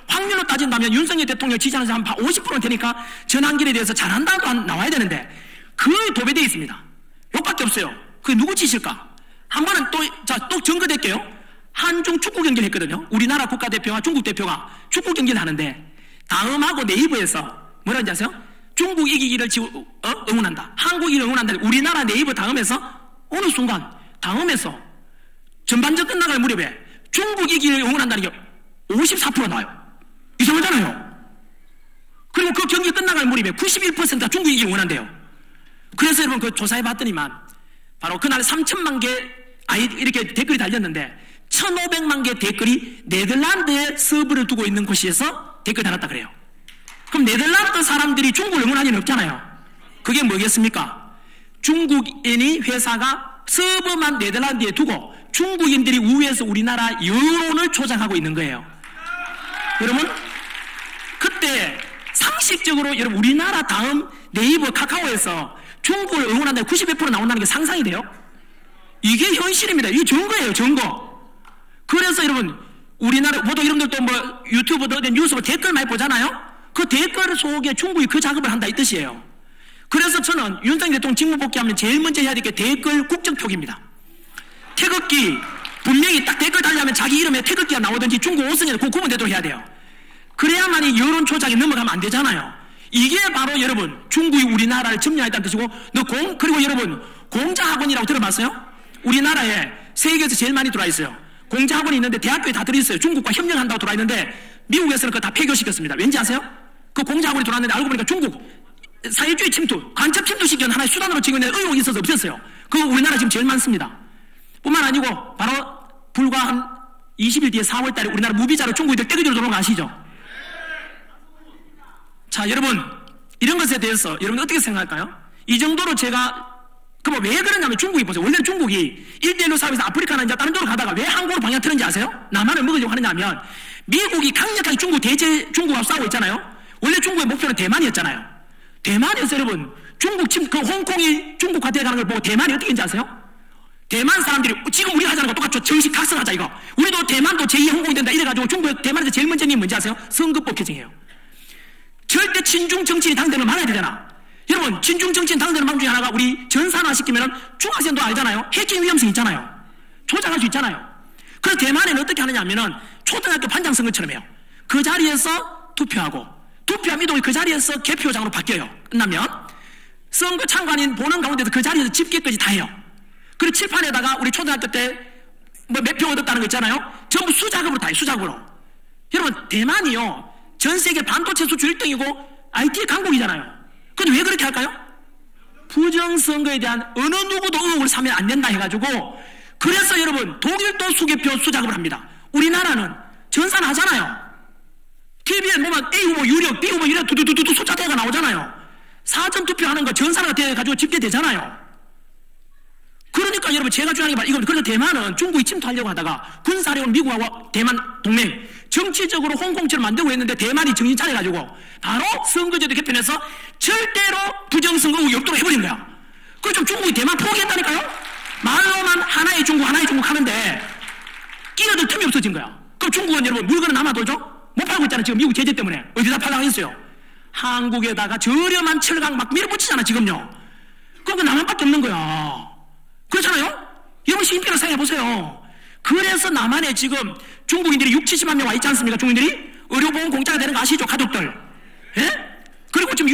확률로 따진다면 윤석열 대통령 지지하는 사람 50% 되니까 전환길에 대해서 잘한다고 나와야 되는데 그거에 도배되어 있습니다. 욕밖에 없어요. 그게 누구 짓일까? 한 번은 또 증거될게요. 한중 축구 경기를 했거든요. 우리나라 국가대표와 중국 대표가 축구 경기를 하는데 다음하고 네이버에서 뭐라 하는지 아세요? 중국 이기기를 응원한다. 한국 이기기를 응원한다. 우리나라 네이버 다음에서 어느 순간 다음에서 전반전 끝나갈 무렵에 중국 이기기를 응원한다는 게 54% 나와요. 이상하잖아요. 그리고 그 경기 끝나갈 무렵에 91%가 중국 이기기를 응원한대요. 그래서 여러분 그 조사해 봤더니만 바로 그날 3천만 개 이렇게 댓글이 달렸는데 1,500만 개 댓글이 네덜란드에 서버를 두고 있는 곳에서 댓글 달았다 그래요. 그럼 네덜란드 사람들이 중국을 응원할 리는 없잖아요. 그게 뭐겠습니까? 중국인이 회사가 서버만 네덜란드에 두고 중국인들이 우회해서 우리나라 여론을 조작하고 있는 거예요. 여러분 그때 상식적으로 여러분 우리나라 다음 네이버 카카오에서 중국을 응원한다는 91% 나온다는 게 상상이 돼요? 이게 현실입니다. 이게 증거예요, 증거. 그래서 여러분 우리나라 보통 여러분들도 뭐 유튜브도 뉴스 댓글 많이 보잖아요. 그 댓글 속에 중국이 그 작업을 한다 이 뜻이에요. 그래서 저는 윤석열 대통령 직무 복귀하면 제일 먼저 해야 될 게 댓글 국정표기입니다. 태극기 분명히 딱 댓글 달려면 자기 이름에 태극기가 나오든지 중국 5선이나 그 구분되도록 해야 돼요. 그래야만이 여론 조작에 넘어가면 안 되잖아요. 이게 바로 여러분 중국이 우리나라를 점령했다는 뜻이고, 그리고 여러분 공자학원이라고 들어봤어요? 우리나라에 세계에서 제일 많이 들어와 있어요. 공자학원이 있는데 대학교에 다 들어있어요. 중국과 협력한다고 들어와 있는데 미국에서는 그거 다 폐교시켰습니다. 왠지 아세요? 그 공자학원이 들어왔는데 알고 보니까 중국 사회주의 침투, 간첩 침투 시키는 하나의 수단으로 지금 의혹이 있어서 없었어요. 그거 우리나라 지금 제일 많습니다. 뿐만 아니고 바로 불과 한 20일 뒤에 4월 달에 우리나라 무비자로 중국인들 떼기로 들어오는 거 아시죠? 자, 여러분 이런 것에 대해서 여러분 어떻게 생각할까요? 이 정도로 제가 그럼 왜 그러냐면 중국이 보세요. 원래는 중국이 1대1로 사업에서 아프리카나 이제 다른 데로 가다가 왜 한국으로 방향 틀었는지 아세요? 남한을 먹으려고 하느냐 하면 미국이 강력하게 중국하고 싸우고 있잖아요. 원래 중국의 목표는 대만이었잖아요. 대만에서 여러분 그 홍콩이 중국과 대가는 걸 보고 대만이 어떻게 했는지 아세요? 대만 사람들이 지금 우리가 하자는 거 똑같죠. 정식 각성하자 이거. 우리도 대만도 제2의 홍콩이 된다 이래가지고 중국 대만에서 제일 먼저 낸 뭔지 아세요? 선거법 개정이에요. 절대 친중 정치인이 당대를 막아야 되잖아. 여러분 친중 정치인 당대를 막는 중에 하나가 우리 전산화 시키면 중학생도 알잖아요. 해킹 위험성이 있잖아요. 조작할 수 있잖아요. 그래서 대만에는 어떻게 하느냐 하면은 초등학교 반장 선거처럼 해요. 그 자리에서 투표하고 투표한 이동이 그 자리에서 개표장으로 바뀌어요. 끝나면 선거 참관인 보는 가운데서 그 자리에서 집계까지 다 해요. 그리고 칠판에다가 우리 초등학교 때 뭐 몇 표 얻었다는 거 있잖아요. 전부 수작업으로 다 해요. 수작업으로. 여러분 대만이요 전 세계 반도체 수출 1등이고 IT 강국이잖아요. 근데 왜 그렇게 할까요? 부정선거에 대한 어느 누구도 의혹을 사면 안 된다 해가지고, 그래서 여러분 독일도 수개표 수작업을 합니다. 우리나라는 전산하잖아요. TV에 보면 A 후보 유력, B 후보 유력 두두두두 숫자대가 나오잖아요. 사전투표하는 거 전산화가 돼가지고 집계되잖아요. 그러니까 여러분 제가 주장하는 게 바로 이겁니다. 그래서 대만은 중국이 침투하려고 하다가 군사력은 미국하고 대만 동맹, 정치적으로 홍콩처럼 만들고 했는데 대만이 정신 차려가지고 바로 선거제도 개편해서 절대로 부정선거 의혹이 없도록 해버린 거야. 그래서 중국이 대만 포기했다니까요. 말로만 하나의 중국 하는데 끼어들 틈이 없어진 거야. 그럼 중국은 여러분 물건은 남아돌죠? 못 팔고 있잖아. 지금 미국 제재 때문에 어디다 팔라고 했어요? 한국에다가 저렴한 철강 막 밀어붙이잖아 지금요. 그럼 남한밖에 없는 거야. 그렇잖아요? 여러분 시진핑을 생각해보세요. 그래서 남한에 지금 중국인들이 60, 70만 명 와 있지 않습니까? 중국인들이 의료보험 공짜가 되는 거 아시죠? 가족들. 예? 그리고 지금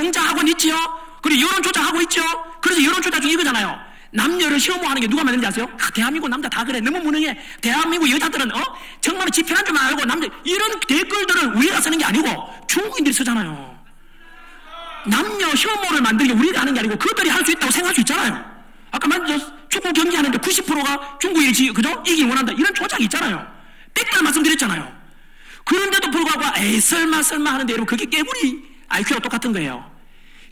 공작하고 있지요. 그리고 여론 조작하고 있죠. 그래서 여론 조작 중에 이거잖아요. 남녀를 혐오하는 게 누가 만드는지 아세요? 대한민국 남자 다 그래. 너무 무능해. 대한민국 여자들은 정말 지편한 줄만 알고 남자 이런 댓글들을 우리가 쓰는 게 아니고 중국인들이 쓰잖아요. 남녀 혐오를 만드는 게 우리가 하는 게 아니고 그들이 할 수 있다고 생각할 수 있잖아요. 아까 축구 경기 하는데 90%가 중국인이 그죠? 이기기 원한다. 이런 조작이 있잖아요. 100달 말씀드렸잖아요. 그런데도 불구하고 에이 설마 하는데 여러분 그게 깨구리 IQ가 똑같은 거예요.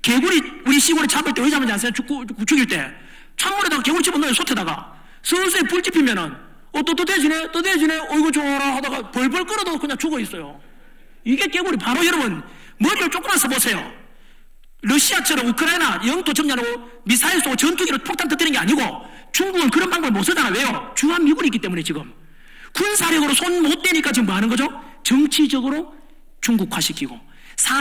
개구리 우리 시골에 잡을 때 왜 잡는지 아세요? 죽일 때 찬물에다가 개구리 집어넣어요. 솥에다가 서서히 불 지피면은 떠대지네 어이구 좋아라 하다가 벌벌 끓어도 그냥 죽어 있어요. 이게 개구리. 바로 여러분 머리를 조금만 써보세요. 러시아처럼 우크라이나 영토 점령하고 미사일 쏘고 전투기로 폭탄 터뜨리는 게 아니고 중국은 그런 방법을 못 쓰잖아요. 왜요? 주한미군이 있기 때문에 지금 군사력으로 손 못 대니까 지금 뭐 하는 거죠? 정치적으로 중국화시키고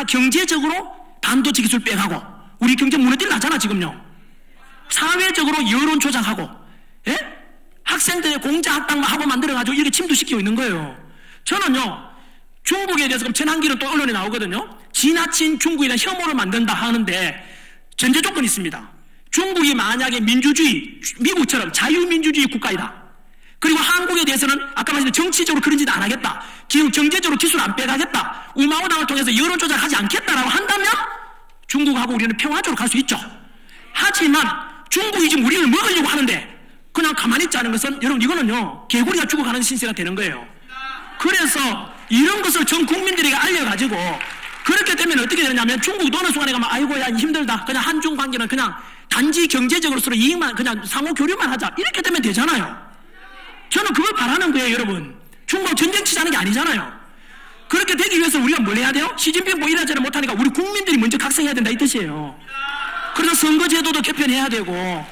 경제적으로 반도체 기술 빼가고 우리 경제 무너질 나잖아 지금요. 사회적으로 여론 조작하고 예? 학생들의 공자 학당만 하고 만들어가지고 이렇게 침투시키고 있는 거예요. 저는요 중국에 대해서 전환기는 또 언론에 나오거든요. 지나친 중국에 대한 혐오를 만든다 하는데 전제 조건이 있습니다. 중국이 만약에 민주주의 미국처럼 자유민주주의 국가이다. 그리고 한국에 대해서는 아까 말씀드린 정치적으로 그런 짓 안 하겠다. 경제적으로 기술 안 빼가겠다. 우마우당을 통해서 여론 조작하지 않겠다라고 한다면 중국하고 우리는 평화적으로 갈 수 있죠. 하지만 중국이 지금 우리를 먹으려고 하는데 그냥 가만히 있지 않은 것은 여러분 이거는요 개구리가 죽어가는 신세가 되는 거예요. 그래서 이런 것을 전 국민들에게 알려가지고 그렇게 되면 어떻게 되냐면 중국도 어느 순간에 가면 아이고야 힘들다. 그냥 한중 관계는 그냥 단지 경제적으로 서로 이익만 그냥 상호 교류만 하자. 이렇게 되면 되잖아요. 저는 그걸 바라는 거예요, 여러분. 중국하고 전쟁 치자는 게 아니잖아요. 그렇게 되기 위해서 우리가 뭘 해야 돼요? 시진핑 뭐 이래저래 못하니까 우리 국민들이 먼저 각성해야 된다 이 뜻이에요. 그래서 선거제도도 개편해야 되고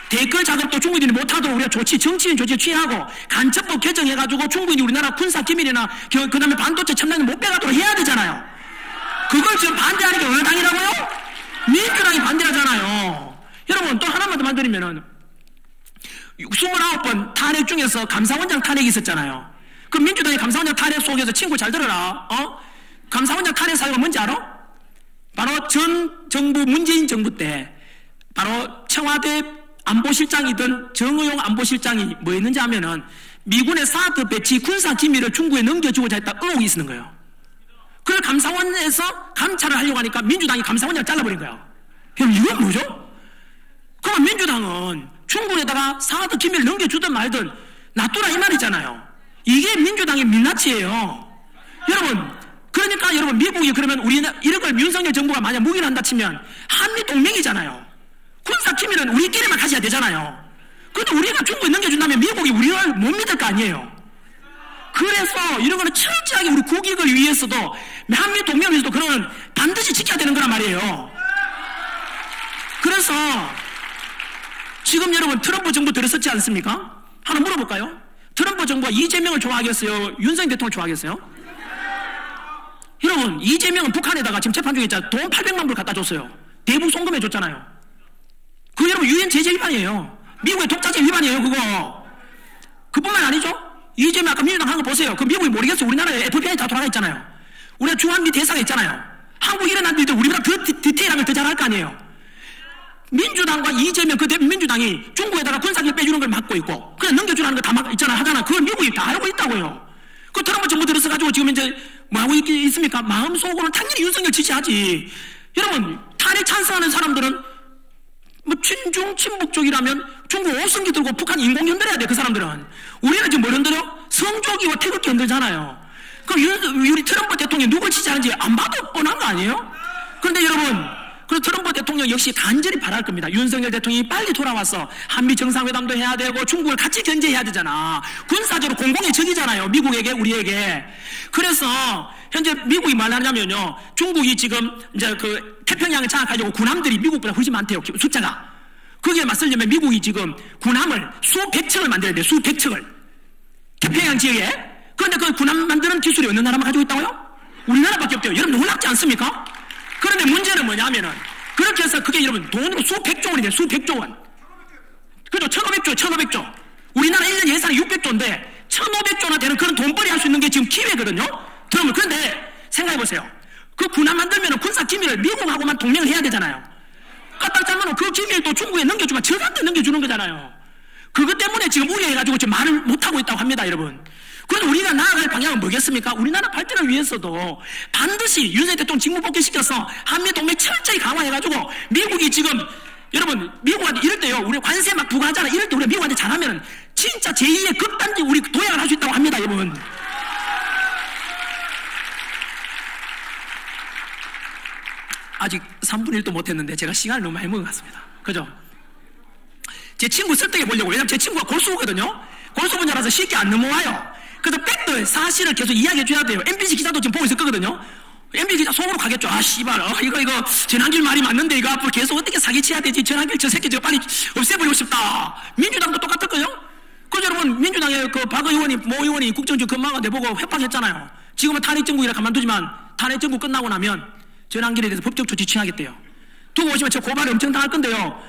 댓글 작업도 중국인이 못하도록 우리가 정치인 조치 취하고 간첩법 개정해가지고 중국인이 우리나라 군사 기밀이나 그 다음에 반도체 첨단을 못 빼가도록 해야 되잖아요. 그걸 지금 반대하는 게 어느 당이라고요? 민주당이 반대하잖아요. 여러분 또 하나만 더 만들면은 29번 탄핵 중에서 감사원장 탄핵이 있었잖아요. 그 민주당이 감사원장 탄핵 속에서 친구 잘 들어라. 감사원장 탄핵 사유가 뭔지 알아? 바로 전 정부 문재인 정부 때 바로 청와대 안보실장이던 정의용 안보실장이 뭐 했는지 하면은 미군의 사드 배치 군사 기밀을 중국에 넘겨주고자 했다 의혹이 있는 거예요. 그걸 감사원에서 감찰을 하려고 하니까 민주당이 감사원장을 잘라버린 거예요. 그럼 이건 뭐죠? 그럼 민주당은 중국에다가 사드 기밀을 넘겨주든 말든 놔두라 이 말이잖아요. 이게 민주당의 민낯이에요. 여러분 그러니까 여러분 미국이 그러면 우리는 이런 걸 윤석열 정부가 만약 무기를 한다 치면 한미동맹이잖아요. 군사 기밀은 우리끼리만 가져야 되잖아요. 그런데 우리가 중국에 넘겨준다면 미국이 우리를 못 믿을 거 아니에요. 그래서 이런 거는 철저하게 우리 국익을 위해서도 한미동맹을 위해서도 그러면 반드시 지켜야 되는 거란 말이에요. 그래서 지금 여러분 트럼프 정부 들었었지 않습니까? 하나 물어볼까요? 트럼프 정부가 이재명을 좋아하겠어요? 윤석열 대통령을 좋아하겠어요? 여러분 이재명은 북한에다가 지금 재판 중에 있잖아요. 돈 800만 불 갖다 줬어요. 대북 송금해 줬잖아요. 그거 여러분 유엔 제재 위반이에요. 미국의 독자제 위반이에요 그거. 그뿐만 아니죠. 이재명 아까 민주당 한 거 보세요. 그 미국이 모르겠어요. 우리나라에 FBI가 다 돌아가 있잖아요. 우리가 주한미 대사가 있잖아요. 한국 일어난 일들 우리보다 더 디테일한 걸 더 잘할 거 아니에요. 민주당과 이재명 그 민주당이 중국에다가 군사기밀 빼주는 걸 막고 있고 그냥 넘겨주라는 거 다 있잖아요. 하잖아. 그걸 미국이 다 알고 있다고요. 그 트럼프 정부 들어서가지고 지금 이제 뭐 하고 있습니까? 마음속으로는 당연히 윤석열 지지하지. 여러분 탄핵 찬성하는 사람들은 뭐 친중 친북 쪽이라면 중국 5성기 들고 북한 인공 흔들어야 돼. 그 사람들은. 우리는 지금 뭘 흔들어? 성조기와 태극기 흔들잖아요. 그럼 우리 트럼프 대통령이 누굴 지지하는지 안 봐도 뻔한 거 아니에요? 그런데 여러분 그리고 트럼프 대통령 역시 간절히 바랄 겁니다. 윤석열 대통령이 빨리 돌아와서 한미 정상회담도 해야 되고 중국을 같이 견제해야 되잖아. 군사적으로 공공의 적이잖아요. 미국에게 우리에게. 그래서 현재 미국이 말하냐면요. 중국이 지금 이제 그 태평양을 장악하려고 군함들이 미국보다 훨씬 많대요. 숫자가. 거기에 맞서려면 미국이 지금 군함을 수백 척을 만들어야 돼요. 수백 척을. 태평양 지역에. 그런데 그 군함 만드는 기술이 어느 나라만 가지고 있다고요? 우리나라밖에 없대요. 여러분 놀랍지 않습니까? 그런데 문제는 뭐냐면은 그렇게 해서 그게 여러분 돈으로 수백조 원이 돼요. 수백조 원. 그죠? 1500조. 우리나라 1년 예산이 600조인데 1500조나 되는 그런 돈벌이 할 수 있는 게 지금 기회거든요. 그런데 생각해보세요. 그 군함 만들면 군사 기밀을 미국하고만 동맹을 해야 되잖아요. 까딱 잘못하면 그 기밀도 중국에 넘겨주면 저한테 넘겨주는 거잖아요. 그것 때문에 지금 우려해가지고 지금 말을 못하고 있다고 합니다, 여러분. 그래서 우리가 나아갈 방향은 뭐겠습니까? 우리나라 발전을 위해서도 반드시 윤석열 대통령 직무 복귀시켜서 한미동맹 철저히 강화해가지고 미국이 지금 여러분 미국한테 이럴 때요 우리 관세 막 부과하잖아. 이럴 때 우리가 미국한테 잘하면 진짜 제2의 극단지 우리 도약을 할 수 있다고 합니다, 여러분. 아직 3분의 1도 못했는데 제가 시간을 너무 많이 먹어갔습니다. 그죠? 제 친구 설득해 보려고. 왜냐면 제 친구가 골수거든요. 골수 분야라서 쉽게 안 넘어와요. 그래서 팩트, 사실을 계속 이야기해 줘야 돼요. MBC 기자도 지금 보고 있을 거거든요. MBC 기자 속으로 가겠죠. 아, 씨발, 이거, 전환길 말이 맞는데, 이거 앞으로 계속 어떻게 사기쳐야 되지? 전환길 저 새끼 저거 빨리 없애버리고 싶다. 민주당도 똑같을 거예요? 그죠, 여러분? 민주당의 그 박 의원이, 모 의원이 국정주 금마가 내보고 협박했잖아요. 지금은 탄핵정국이라 가만두지만, 탄핵정국 끝나고 나면 전환길에 대해서 법적 조치 취하겠대요. 두고 오시면 저 고발이 엄청 당할 건데요.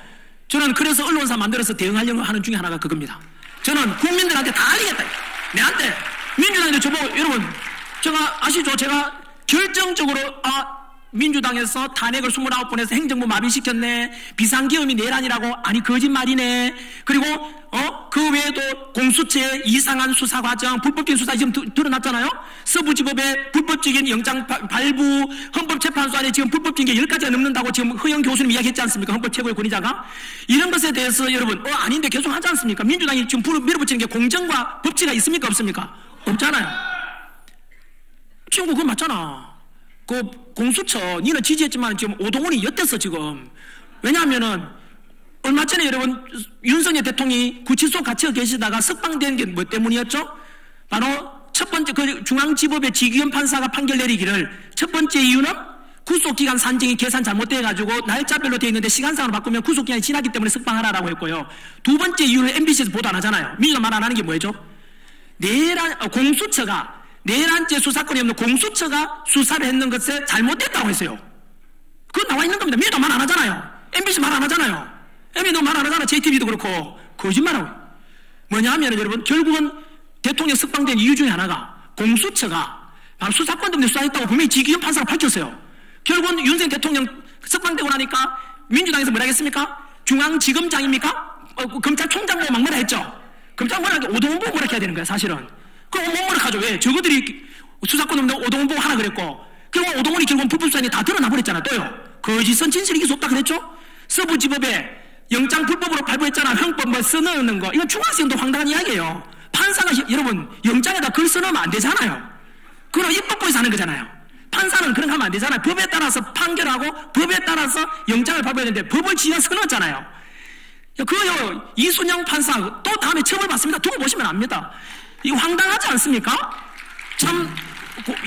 저는 그래서 언론사 만들어서 대응하려고 하는 중에 하나가 그겁니다. 저는 국민들한테 다 알리겠다. 내한테 민주당인데 저보고 여러분 제가 아시죠? 제가 결정적으로 민주당에서 탄핵을 29번 해서 행정부 마비시켰네. 비상계엄이 내란이라고. 아니 거짓말이네. 그리고 그 외에도 공수처의 이상한 수사 과정, 불법적인 수사 지금 드러났잖아요. 서부지법의 불법적인 영장 발부, 헌법재판소 안에 지금 불법적인 게 10가지가 넘는다고 지금 허영 교수님 이야기했지 않습니까? 헌법 최고의 권위자가. 이런 것에 대해서 여러분 아닌데 계속 하지 않습니까? 민주당이 지금 밀어붙이는 게 공정과 법치가 있습니까? 없습니까? 없잖아요. 친구 그거 맞잖아. 그 공수처 니는 지지했지만 지금 오동훈이 엿댔어 지금. 왜냐하면은 얼마 전에 여러분 윤석열 대통령이 구치소 갇혀 계시다가 석방된 게 뭐 때문이었죠? 바로 첫 번째 그 중앙지법의 지기현 판사가 판결 내리기를 첫 번째 이유는 구속기간 산정이 계산 잘못돼가지고 날짜별로 되어 있는데 시간상으로 바꾸면 구속기간이 지났기 때문에 석방하라라고 했고요. 두 번째 이유는 MBC에서 보도 안 하잖아요. 민주당 말 안 하는 게 뭐였죠? 공수처가 내란죄 수사권이 없는 공수처가 수사를 했는 것에 잘못됐다고 했어요. 그거 나와 있는 겁니다. 민주당 말 안 하잖아요. MBC 말 안 하잖아요. MBC도 말 안 하잖아. JTBC도 그렇고. 거짓말하고. 뭐냐 하면 여러분 결국은 대통령 석방된 이유 중에 하나가 공수처가 바로 수사권 때문에 수사했다고 분명히 지기현 판사가 밝혔어요. 결국은 윤석열 대통령 석방되고 나니까 민주당에서 뭐라 했습니까? 중앙지검장입니까? 검찰총장 보고 막 뭐라 했죠. 검찰 뭐라 하니까 오동훈 보고 뭐라 해야 되는 거야 사실은. 그럼 뭐라 하죠. 왜? 저거들이 수사권 없는 오동훈 보고 하라 그랬고 결국 오동훈이 결국은 불법수사니 다 드러나 버렸잖아. 또요. 거짓은 진실이 이길 수 없다 그랬죠. 서부지법에 영장 불법으로 발부했잖아. 형법 뭐 써넣는 거. 이건 중학생도 황당한 이야기예요. 판사가 여러분 영장에다 글 써넣으면 안 되잖아요. 그럼 입법부에서 하는 거잖아요. 판사는 그런 거 하면 안 되잖아요. 법에 따라서 판결하고 법에 따라서 영장을 발부해야 되는데 법을 지가 써넣었잖아요. 그거요. 이순영 판사 또 다음에 처벌받습니다. 두고 보시면 압니다. 이거 황당하지 않습니까? 참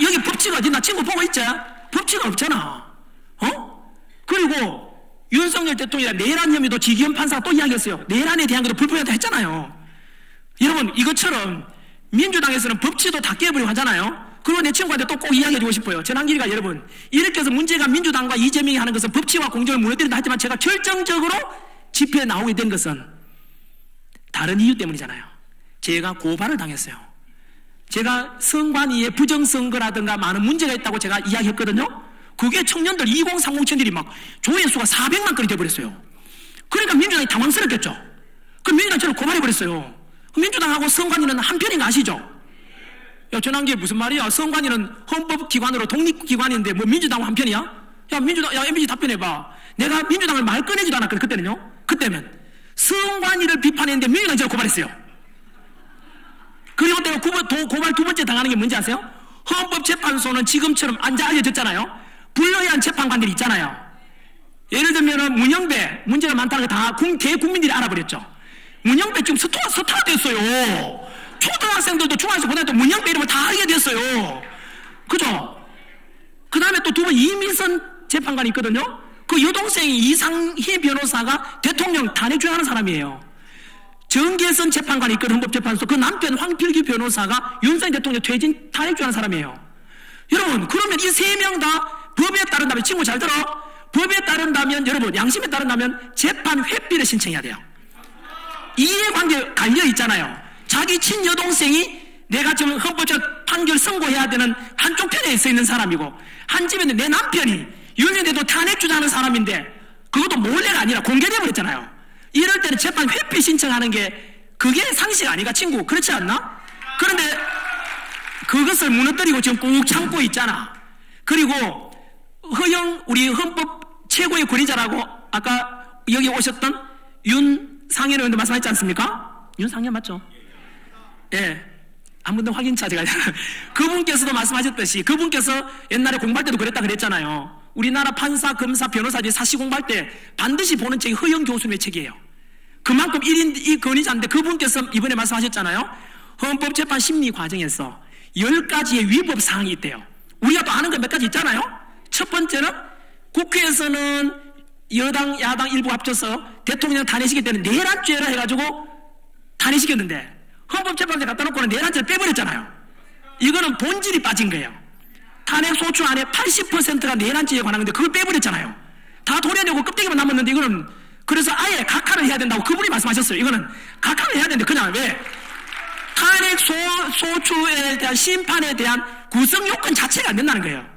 여기 법치가 어디 나 친구 보고 있지? 법치가 없잖아. 그리고 윤석열 대통령이 내란 혐의도 지기현 판사가 또 이야기했어요. 내란에 대한 것도 불법이라고 했잖아요. 여러분 이것처럼 민주당에서는 법치도 다 깨버리고 하잖아요. 그리고 내 친구한테 또 꼭 이야기해주고 싶어요. 전환길이가 여러분 이렇게 해서 문제가 민주당과 이재명이 하는 것은 법치와 공정을 무너뜨린다 하지만 제가 결정적으로 집회에 나오게 된 것은 다른 이유 때문이잖아요. 제가 고발을 당했어요. 제가 선관위의 부정선거라든가 많은 문제가 있다고 제가 이야기했거든요. 그게 청년들 2030 청년들이 막 조회수가 400만 건이 돼버렸어요. 그러니까 민주당이 당황스럽겠죠. 그럼 민주당 저를 고발해버렸어요. 민주당하고 선관위는 한편인 거 아시죠? 야, 전환기 무슨 말이야? 선관위는 헌법기관으로 독립기관인데 뭐 민주당하고 한편이야? 야, MBC 답변해봐. 내가 민주당을 말 꺼내지도 않았거든, 그때는요. 그때면 선관위를 비판했는데 민주당이 저를 고발했어요. 그리고 내가 고발 두 번째 당하는 게 뭔지 아세요? 헌법재판소는 지금처럼 알려졌잖아요. 불러야 한 재판관들이 있잖아요. 예를 들면 문영배 문제가 많다는 거 다 대국민들이 알아버렸죠. 문영배 지금 스타가 됐어요. 초등학생들도 중학생 보내도 문영배 이름을 다 알게 됐어요. 그죠? 그 다음에 또 두 번 이민선 재판관이 있거든요. 그 여동생이 이상희 변호사가 대통령 탄핵 주장하는 사람이에요. 정계선 재판관이 있거든, 헌법재판소. 그 남편 황필기 변호사가 윤석열 대통령 퇴진 탄핵 주장하는 사람이에요. 여러분, 그러면 이 세 명 다 법에 따른다면, 친구 잘 들어. 법에 따른다면, 여러분, 양심에 따른다면 재판 회피를 신청해야 돼요. 이해관계 갈려 있잖아요. 자기 친여동생이 내가 지금 헌법적 판결 선고해야 되는 한쪽 편에 서 있는 사람이고, 한 집에는 내 남편이 윤석열도 탄핵 주장하는 사람인데, 그것도 몰래가 아니라 공개돼 버렸잖아요. 이럴 때는 재판 회피 신청하는 게 그게 상식 아닌가, 친구? 그렇지 않나? 그런데 그것을 무너뜨리고 지금 꾹 참고 있잖아. 그리고 우리 헌법 최고의 권위자라고 아까 여기 오셨던 윤상현 의원도 말씀하셨지 않습니까? 윤상현 맞죠? 예. 한 번 더 확인차 제가 그분께서도 말씀하셨듯이, 그분께서 옛날에 공부할 때도 그랬다 그랬잖아요. 우리나라 판사, 검사, 변호사들이 사시 공부할 때 반드시 보는 책이 허영 교수님의 책이에요. 그만큼 1인 이 권위자인데, 그분께서 이번에 말씀하셨잖아요. 헌법재판 심리 과정에서 10가지의 위법 사항이 있대요. 우리가 또 아는 거 몇 가지 있잖아요. 첫 번째는 국회에서는 여당, 야당 일부 합쳐서 대통령 탄핵시킬 때는 내란죄라 해가지고 탄핵시켰는데, 헌법재판소에 갖다 놓고는 내란죄를 빼버렸잖아요. 이거는 본질이 빠진 거예요. 탄핵 소추 안에 80%가 내란죄에 관한 건데 그걸 빼버렸잖아요. 다 도려내고 껍데기만 남았는데, 이거는 그래서 아예 각하를 해야 된다고 그분이 말씀하셨어요. 이거는 각하를 해야 되는데 그냥 왜? 탄핵 소추에 대한 심판에 대한 구성 요건 자체가 안 된다는 거예요.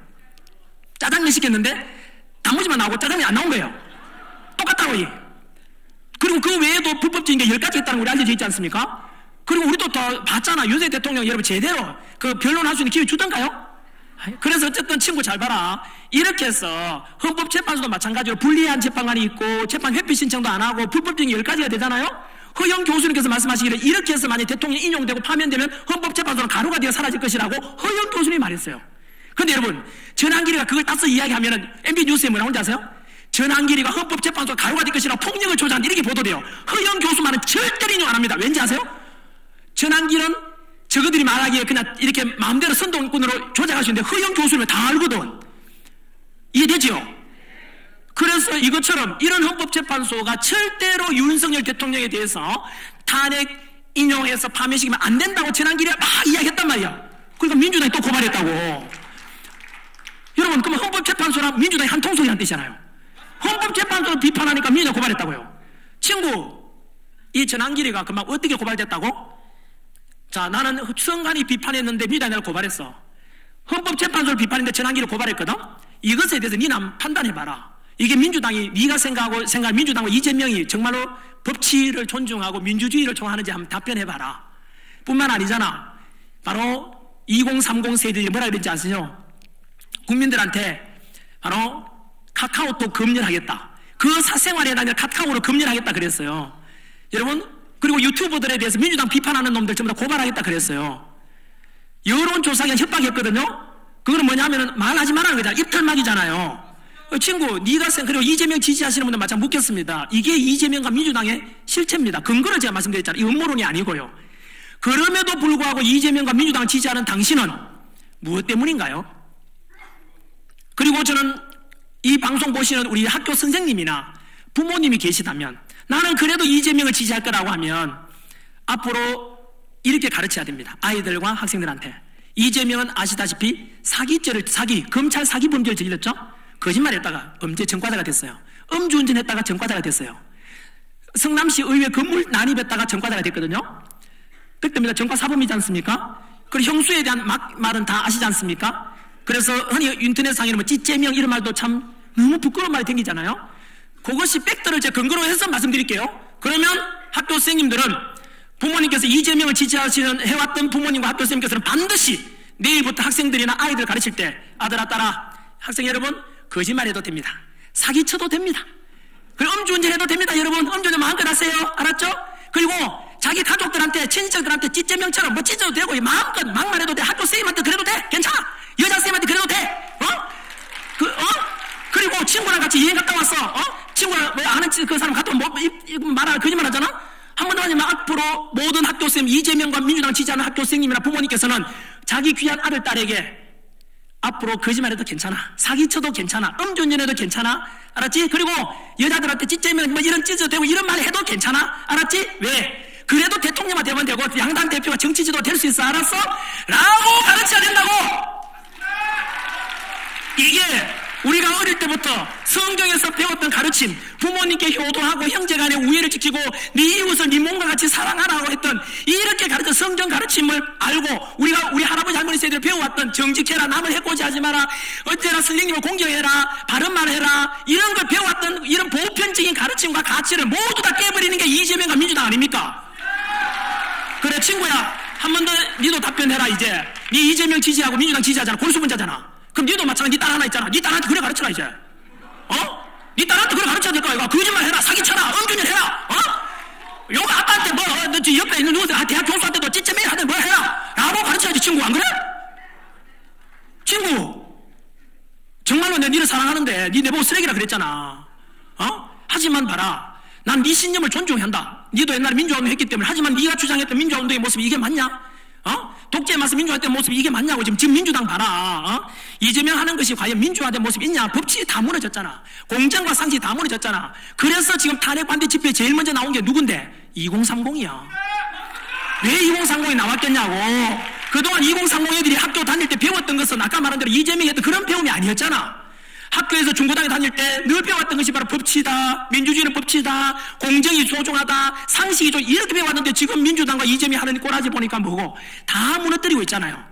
짜장면 시켰는데 단무지만 나오고 짜장면이 안 나온 거예요. 똑같다고. 그리고 그 외에도 불법적인 게 10가지 있다는 거 우리 알려져 있지 않습니까? 그리고 우리도 더 봤잖아. 윤석열 대통령 여러분 제대로 그 변론할 수 있는 기회 주던가요? 그래서 어쨌든 친구 잘 봐라. 이렇게 해서 헌법재판소도 마찬가지로 불리한 재판관이 있고 재판 회피 신청도 안 하고 불법적인 게 10가지가 되잖아요. 허영 교수님께서 말씀하시기를 이렇게 해서 만약 대통령이 인용되고 파면되면 헌법재판소는 가루가 되어 사라질 것이라고 허영 교수님이 말했어요. 근데 여러분, 전한길이가 그걸 따서 이야기하면은 MB 뉴스에 뭐라 혼자 아세요? 전한길이가 헌법재판소가 가루가 될 것이라고 폭력을 조장한다 이렇게 보도돼요. 허영 교수만은 절대로 인용 안 합니다. 왠지 아세요? 전한길은 저거들이 말하기에 그냥 이렇게 마음대로 선동꾼으로 조작할 수 있는데 허영 교수는 다 알거든. 이해되죠? 그래서 이것처럼 이런 헌법재판소가 절대로 윤석열 대통령에 대해서 탄핵 인용해서 파면시키면 안 된다고 전한길이 막 이야기했단 말이야. 그러니까 민주당이 또 고발했다고. 여러분, 그러면 헌법재판소랑 민주당이 한 통속이란 뜻이잖아요. 헌법재판소를 비판하니까 민주당이 고발했다고요. 친구, 이 전한길이가 그만 어떻게 고발됐다고? 자, 나는 선관위 비판했는데 민주당이 나를 고발했어. 헌법재판소를 비판했는데 전한길을 고발했거든? 이것에 대해서 니는 한번 판단해봐라. 이게 민주당이, 네가 생각하고 민주당과 이재명이 정말로 법치를 존중하고 민주주의를 좋아하는지 한번 답변해봐라. 뿐만 아니잖아. 바로 2030 세대들이 뭐라 그랬는지 아시죠? 국민들한테 바로 카카오톡 검열하겠다. 그 사생활에 다니는 카카오로 검열하겠다 그랬어요. 여러분, 그리고 유튜버들에 대해서 민주당 비판하는 놈들 전부 다 고발하겠다 그랬어요. 여론조사에 협박했거든요. 그거는 뭐냐면은 말하지 말라는 거잖아. 입털막이잖아요. 친구, 네가 그리고 이재명 지지하시는 분들 마찬가지 묻겠습니다. 이게 이재명과 민주당의 실체입니다. 근거를 제가 말씀드렸잖아요. 이 음모론이 아니고요. 그럼에도 불구하고 이재명과 민주당을 지지하는 당신은 무엇 때문인가요? 그리고 저는 이 방송 보시는 우리 학교 선생님이나 부모님이 계시다면, 나는 그래도 이재명을 지지할 거라고 하면 앞으로 이렇게 가르쳐야 됩니다. 아이들과 학생들한테. 이재명은 아시다시피 검찰 사기 범죄를 저질렀죠? 거짓말했다가 범죄 전과자가 됐어요. 음주운전했다가 전과자가 됐어요. 성남시 의회 건물 난입했다가 전과자가 됐거든요. 그때입니다. 전과사범이지 않습니까? 그리고 형수에 대한 말은 다 아시지 않습니까? 그래서 흔히 인터넷상에는 뭐 찌재명 이런 말도 참 너무 부끄러운 말이 생기잖아요. 그것이 팩트를 제 근거로 해서 말씀드릴게요. 그러면 학교 선생님들은 부모님께서 이재명을 지지하시는 해왔던 부모님과 학교 선생님께서는 반드시 내일부터 학생들이나 아이들 가르칠 때 아들아 딸아 학생 여러분 거짓말해도 됩니다. 사기쳐도 됩니다. 그리고 음주운전해도 됩니다. 여러분 음주운전 마음껏 하세요. 알았죠? 그리고 자기 가족들한테 친척들한테 찌재명처럼 뭐 찢어도 되고 마음껏 막말해도 돼. 학교 선생님한테 그래도 돼. 괜찮아. 여자 선생님한테 그래도 돼. 그리고 친구랑 같이 여행 갔다 왔어. 친구랑 뭐 아는 그 사람 갔다 오면 말하는 거짓말 하잖아. 한 번 더 하지만 앞으로 모든 학교 선생님, 이재명과 민주당 지지하는 학교 선생님이나 부모님께서는 자기 귀한 아들, 딸에게 앞으로 거짓말해도 괜찮아. 사기쳐도 괜찮아. 음주운전해도 괜찮아. 알았지? 그리고 여자들한테 찌재명 뭐 이런 찢어도 되고 이런 말 해도 괜찮아. 알았지? 왜? 그래도 대통령만 되면 되고 양당 대표가 정치지도 될 수 있어. 알았어? 라고 가르쳐야 된다고! 이게 우리가 어릴 때부터 성경에서 배웠던 가르침, 부모님께 효도하고 형제간의 우애를 지키고 네 이웃을 네 몸과 같이 사랑하라고 했던 이렇게 가르쳐 성경 가르침을 알고 우리 할아버지 할머니 세대를 배워왔던 정직해라, 남을 해코지 하지 마라, 어째나 선생님을 공경해라, 바른 말을 해라, 이런 걸 배워왔던 이런 보편적인 가르침과 가치를 모두 다 깨버리는 게 이재명과 민주당 아닙니까? 그래 친구야, 한 번 더 니도 답변해라. 이제 니 이재명 지지하고 민주당 지지하잖아. 골수분자잖아. 그럼 니도 마찬가지 니 딸 하나 있잖아. 니 딸한테 그래 가르쳐라 이제. 니 딸한테 그래 가르쳐야 될 거야. 이거 거짓말 해라, 사기쳐라, 은근히 해라. 요거 아빠한테 뭐 너 옆에 있는 누구한테 대학 교수한테도 찌찌매일 하든 뭐 해라 라고 가르쳐야지. 친구 안 그래? 친구 정말로 내 니를 사랑하는데 니 내보고 쓰레기라 그랬잖아. 하지만 봐라, 난 네 신념을 존중한다. 니도 옛날에 민주화운동 했기 때문에. 하지만 네가 주장했던 민주화운동의 모습이 이게 맞냐? 독재에 맞서 민주화했던 모습이 이게 맞냐고. 지금 민주당 봐라. 이재명 하는 것이 과연 민주화된 모습이 있냐? 법칙이 다 무너졌잖아. 공정과 상식이 다 무너졌잖아. 그래서 지금 탄핵 반대 집회에 제일 먼저 나온 게 누군데? 2030이야. 왜 2030이 나왔겠냐고. 그동안 2030 애들이 학교 다닐 때 배웠던 것은 아까 말한 대로 이재명이 했던 그런 배움이 아니었잖아. 학교에서 중고등학교 다닐 때 늘 배웠던 것이 바로 법치다, 민주주의는 법치다, 공정이 소중하다, 상식이 좀 이렇게 배웠는데 지금 민주당과 이재명이 하는 꼬라지 보니까 뭐고 다 무너뜨리고 있잖아요.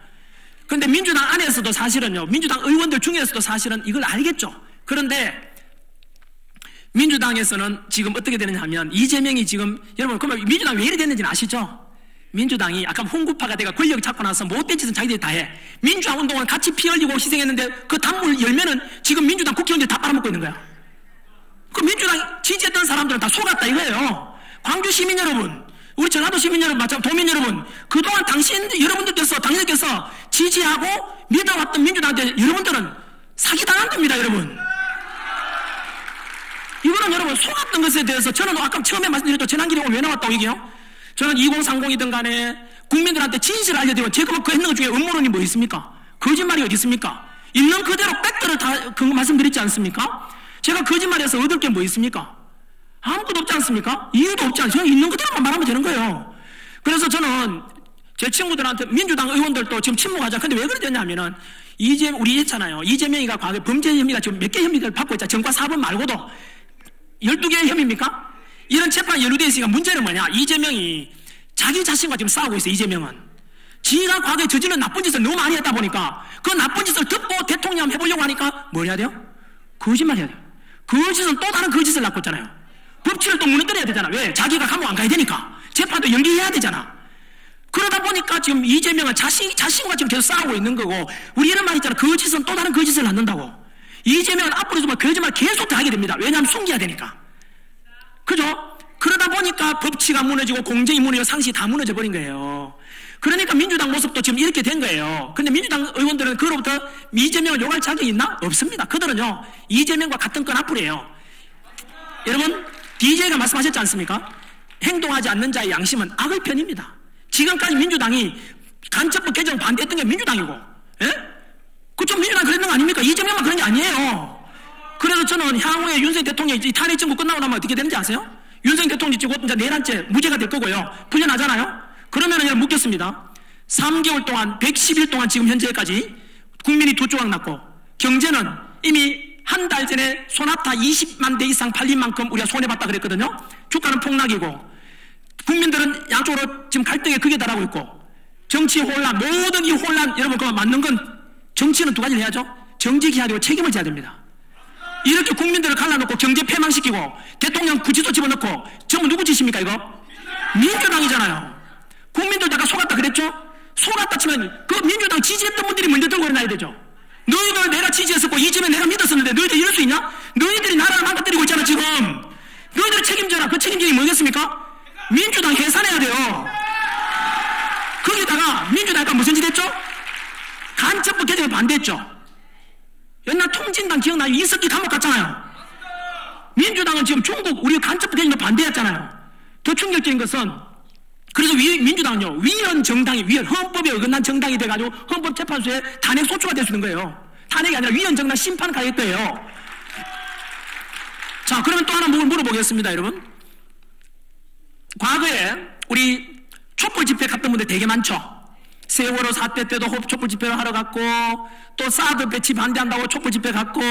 그런데 민주당 안에서도 사실은요, 민주당 의원들 중에서도 사실은 이걸 알겠죠. 그런데 민주당에서는 지금 어떻게 되느냐 하면 이재명이 지금, 여러분 그러면 민주당 왜 이래 됐는지는 아시죠? 민주당이 아까 홍구파가 내가 권력 잡고 나서 못된 짓은 자기들이 다 해. 민주화 운동은 같이 피 흘리고 희생했는데 그 단물 열면은 지금 민주당 국회의원들이 다 빨아먹고 있는 거야. 그 민주당 지지했던 사람들은 다 속았다 이거예요. 광주 시민 여러분, 우리 전라도 시민 여러분, 마찬가지 도민 여러분, 그동안 당신들께서 지지하고 믿어왔던 민주당한테 여러분들은 사기당한 겁니다. 여러분, 이거는 여러분 속았던 것에 대해서 저는 아까 처음에 말씀드렸죠. 재난기리 오면 왜 나왔다고 얘기해요? 저는 2030이든 간에 국민들한테 진실을 알려드리면, 제가 그 했는 것 중에 음모론이 뭐 있습니까? 거짓말이 어디 있습니까? 있는 그대로 팩트를 다 그 말씀드렸지 않습니까? 제가 거짓말해서 얻을 게 뭐 있습니까? 아무것도 없지 않습니까? 이유도 없지 않습니까? 있는 그대로만 말하면 되는 거예요. 그래서 저는 제 친구들한테, 민주당 의원들도 지금 침묵하자. 근데 왜 그러냐면은 우리 했잖아요. 이재명이가 과거에 범죄 혐의가 지금 몇 개 혐의를 받고 있잖아. 전과 4번 말고도 12개의 혐의입니까? 이런 재판이 연루되어 있으니까 문제는 뭐냐? 이재명이 자기 자신과 지금 싸우고 있어요. 이재명은 지가 과거에 저지른 나쁜 짓을 너무 많이 했다 보니까 그 나쁜 짓을 듣고 대통령 해보려고 하니까 뭘 해야 돼요? 거짓말 해야 돼요. 거짓은 또 다른 거짓을 낳고 있잖아요. 법치를 또 무너뜨려야 되잖아. 왜? 자기가 감옥 안 가야 되니까. 재판도 연기해야 되잖아. 그러다 보니까 지금 이재명은 자신과 지금 계속 싸우고 있는 거고, 우리 이런 말 있잖아. 거짓은 또 다른 거짓을 낳는다고. 이재명은 앞으로 정말 거짓말 계속 다 하게 됩니다. 왜냐하면 숨겨야 되니까. 그죠? 그러다 보니까 법치가 무너지고 공정이 무너지고 상식이 다 무너져 버린 거예요. 그러니까 민주당 모습도 지금 이렇게 된 거예요. 근데 민주당 의원들은 그로부터 이재명을 욕할 자격이 있나? 없습니다. 그들은요, 이재명과 같은 건 앞으로예요. 여러분, DJ가 말씀하셨지 않습니까? 행동하지 않는 자의 양심은 악의 편입니다. 지금까지 민주당이 간첩법 개정 반대했던 게 민주당이고, 예? 그쪽 민주당 그랬는 거 아닙니까? 이재명만 그런 게 아니에요. 그래서 저는 향후에 윤석열 대통령이 탄핵 정부 끝나고 나면 어떻게 되는지 아세요? 윤석열 대통령이 지금 이제 내란죄 무죄가 될 거고요. 풀려나잖아요? 그러면은 여러분 묻겠습니다. 3개월 동안, 110일 동안 지금 현재까지 국민이 두 조각 났고, 경제는 이미 한 달 전에 소나타 20만 대 이상 팔린 만큼 우리가 손해봤다 그랬거든요. 주가는 폭락이고, 국민들은 양쪽으로 지금 갈등에 극에 달하고 있고, 정치 혼란, 모든 이 혼란, 여러분 그거 맞는 건 정치는 두 가지를 해야죠. 정직히 해야 되고 책임을 져야 됩니다. 이렇게 국민들을 갈라놓고 경제 폐망시키고 대통령 구치소 집어넣고 전부 누구 짓입니까 이거? 민주당이잖아요. 국민들 아까 속았다 그랬죠? 속았다 치면 그 민주당 지지했던 분들이 먼저 들고 일어나야 되죠. 너희들 내가 지지했었고 이재명 내가 믿었었는데 너희들 이럴 수 있냐? 너희들이 나라를 망가뜨리고 있잖아 지금. 너희들 책임져라. 그 책임쟁이 뭐겠습니까? 민주당 해산해야 돼요. 거기다가 민주당이 무슨 짓 했죠? 간첩법 개정을 반대했죠. 옛날 통진당 기억나요? 이석기 감옥 갔잖아요. 민주당은 지금 중국 우리 간첩법 개정도 반대했잖아요. 더 충격적인 것은, 그래서 민주당은요, 위헌 정당이, 헌법에 어긋난 정당이 돼가지고 헌법재판소에 탄핵 소추가 될 수 있는 거예요. 탄핵이 아니라 위헌 정당 심판 가겠대요. 자, 그러면 또 하나 물어보겠습니다, 여러분. 과거에 우리 촛불 집회 갔던 분들 되게 많죠? 세월호 사태 때도 촛불 집회를 하러 갔고, 또 사드 배치 반대한다고 촛불 집회 갔고,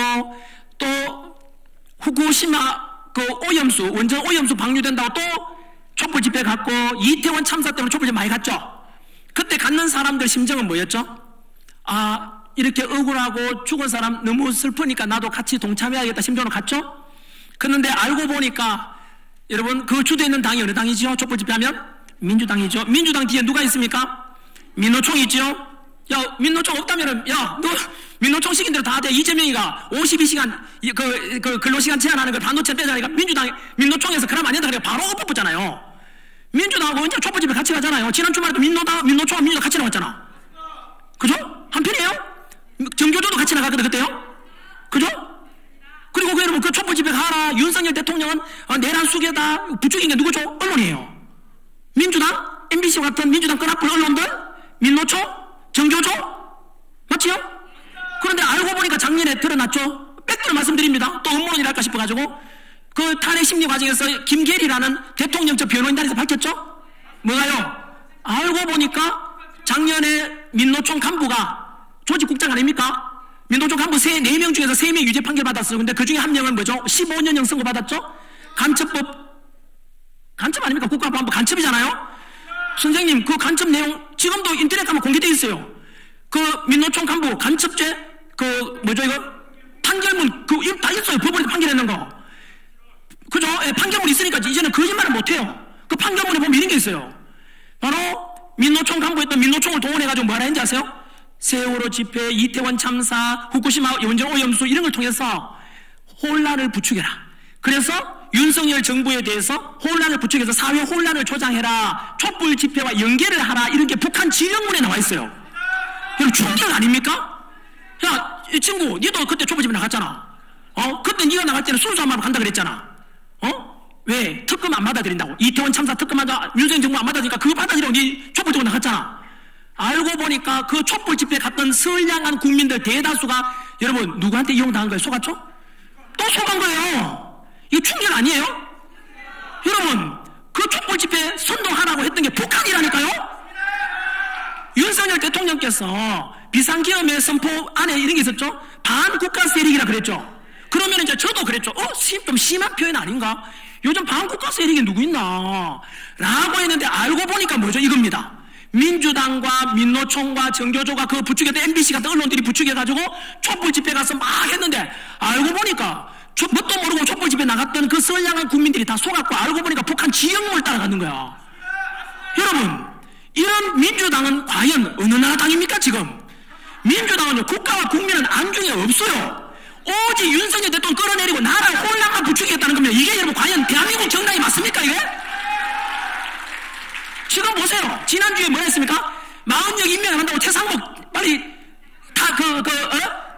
또 후쿠시마 그 오염수, 원전 오염수 방류된다고 또 촛불 집회 갔고, 이태원 참사 때문에 촛불 집회 많이 갔죠. 그때 갔는 사람들 심정은 뭐였죠? 아, 이렇게 억울하고 죽은 사람 너무 슬프니까 나도 같이 동참해야겠다 심정으로 갔죠? 그런데 알고 보니까 여러분 그 주도했는 당이 어느 당이죠? 촛불 집회하면? 민주당이죠. 민주당 뒤에 누가 있습니까? 민노총 있죠? 야, 민노총 없다면은, 야, 너 민노총 시킨 대로 다 돼. 이재명이가 52시간 그 근로시간 제한하는 걸 반도체 빼자니까 민노총에서 그러면 안 된다 그래 바로 뽑았잖아요. 민주당하고 이제 촛불 집회 같이 가잖아요. 지난 주말에도 민노총과 민주당 같이 나왔잖아. 그죠? 한편이에요? 정교조도 같이 나갔거든 그때요? 그죠? 그리고 그 여러분 그 촛불 집회 가라. 윤석열 대통령은 내란 수괴다. 부추긴 게 누구죠? 언론이에요. 민주당, MBC 같은 민주당 끈앞을 언론들, 민노총, 정교조, 맞지요? 그런데 알고 보니까 작년에 드러났죠. 빽대로 말씀드립니다. 또 음모론이랄까 싶어가지고 그 탄핵 심리 과정에서 김계리라는 대통령 저 변호인단에서 밝혔죠. 뭐가요? 알고 보니까 작년에 민노총 간부가 조직국장 아닙니까? 민노총 간부 4명 중에서 3명 유죄 판결 받았어요. 근데 그 중에 한 명은 뭐죠? 15년형 선고 받았죠? 간첩 아닙니까? 국가보안법 간첩이잖아요? 선생님, 그 간첩 내용 지금도 인터넷 가면 공개되어 있어요. 그 민노총 간부 간첩죄, 뭐죠 이거? 판결문, 이거 다 있어요. 법원에서 판결했는 거. 그죠? 예, 판결문 있으니까 이제는 거짓말을 못해요. 그 판결문에 보면 이런 게 있어요. 바로 민노총 간부였던 민노총을 동원해가지고 뭐라 했는지 아세요? 세월호 집회, 이태원 참사, 후쿠시마 원전 오염수 이런 걸 통해서 혼란을 부추겨라. 그래서 윤석열 정부에 대해서 혼란을 부추겨서 사회 혼란을 조장해라. 촛불 집회와 연계를 하라. 이런 게 북한 지령문에 나와 있어요. 여러분 충격 아닙니까? 야, 이 친구, 니도 그때 촛불 집회 나갔잖아. 그때 니가 나갈 때는 순수함만 간다 그랬잖아. 왜? 특검 안 받아들인다고. 이태원 참사 특검 윤석열 정부 안 받아들이니까 그거 받아들이라고 니 촛불 집회 나갔잖아. 알고 보니까 그 촛불 집회 갔던 선량한 국민들 대다수가 여러분 누구한테 이용당한 거예요? 속았죠? 또 속은 거예요. 이거 충격 아니에요? 여러분 그 촛불 집회 선동하라고 했던 게 북한이라니까요? 윤석열 대통령께서 비상계엄의 선포 안에 이런 게 있었죠? 반국가 세력이라 그랬죠? 그러면 이제 저도 그랬죠? 좀 심한 표현 아닌가? 요즘 반국가 세력이 누구 있나? 라고 했는데 알고 보니까 뭐죠? 이겁니다. 민주당과 민노총과 정교조가 그 부추겼던 MBC 같은 언론들이 부추겨가지고 촛불 집회 가서 막 했는데 알고 보니까 뭣도 모르고 촛불 집회 나갔던 그 선량한 국민들이 다 속았고 알고 보니까 북한 지형을 따라가는 거야. 여러분 이런 민주당은 과연 어느 나라 당입니까 지금? 민주당은 국가와 국민은 안중에 없어요. 오직 윤석열 대통령 끌어내리고 나라를 혼란만 부추기겠다는 겁니다. 이게 여러분 과연 대한민국 정당이 맞습니까 이게? 지금 보세요. 지난주에 뭐 했습니까? 마흔역 임명을 한다고 최상목 빨리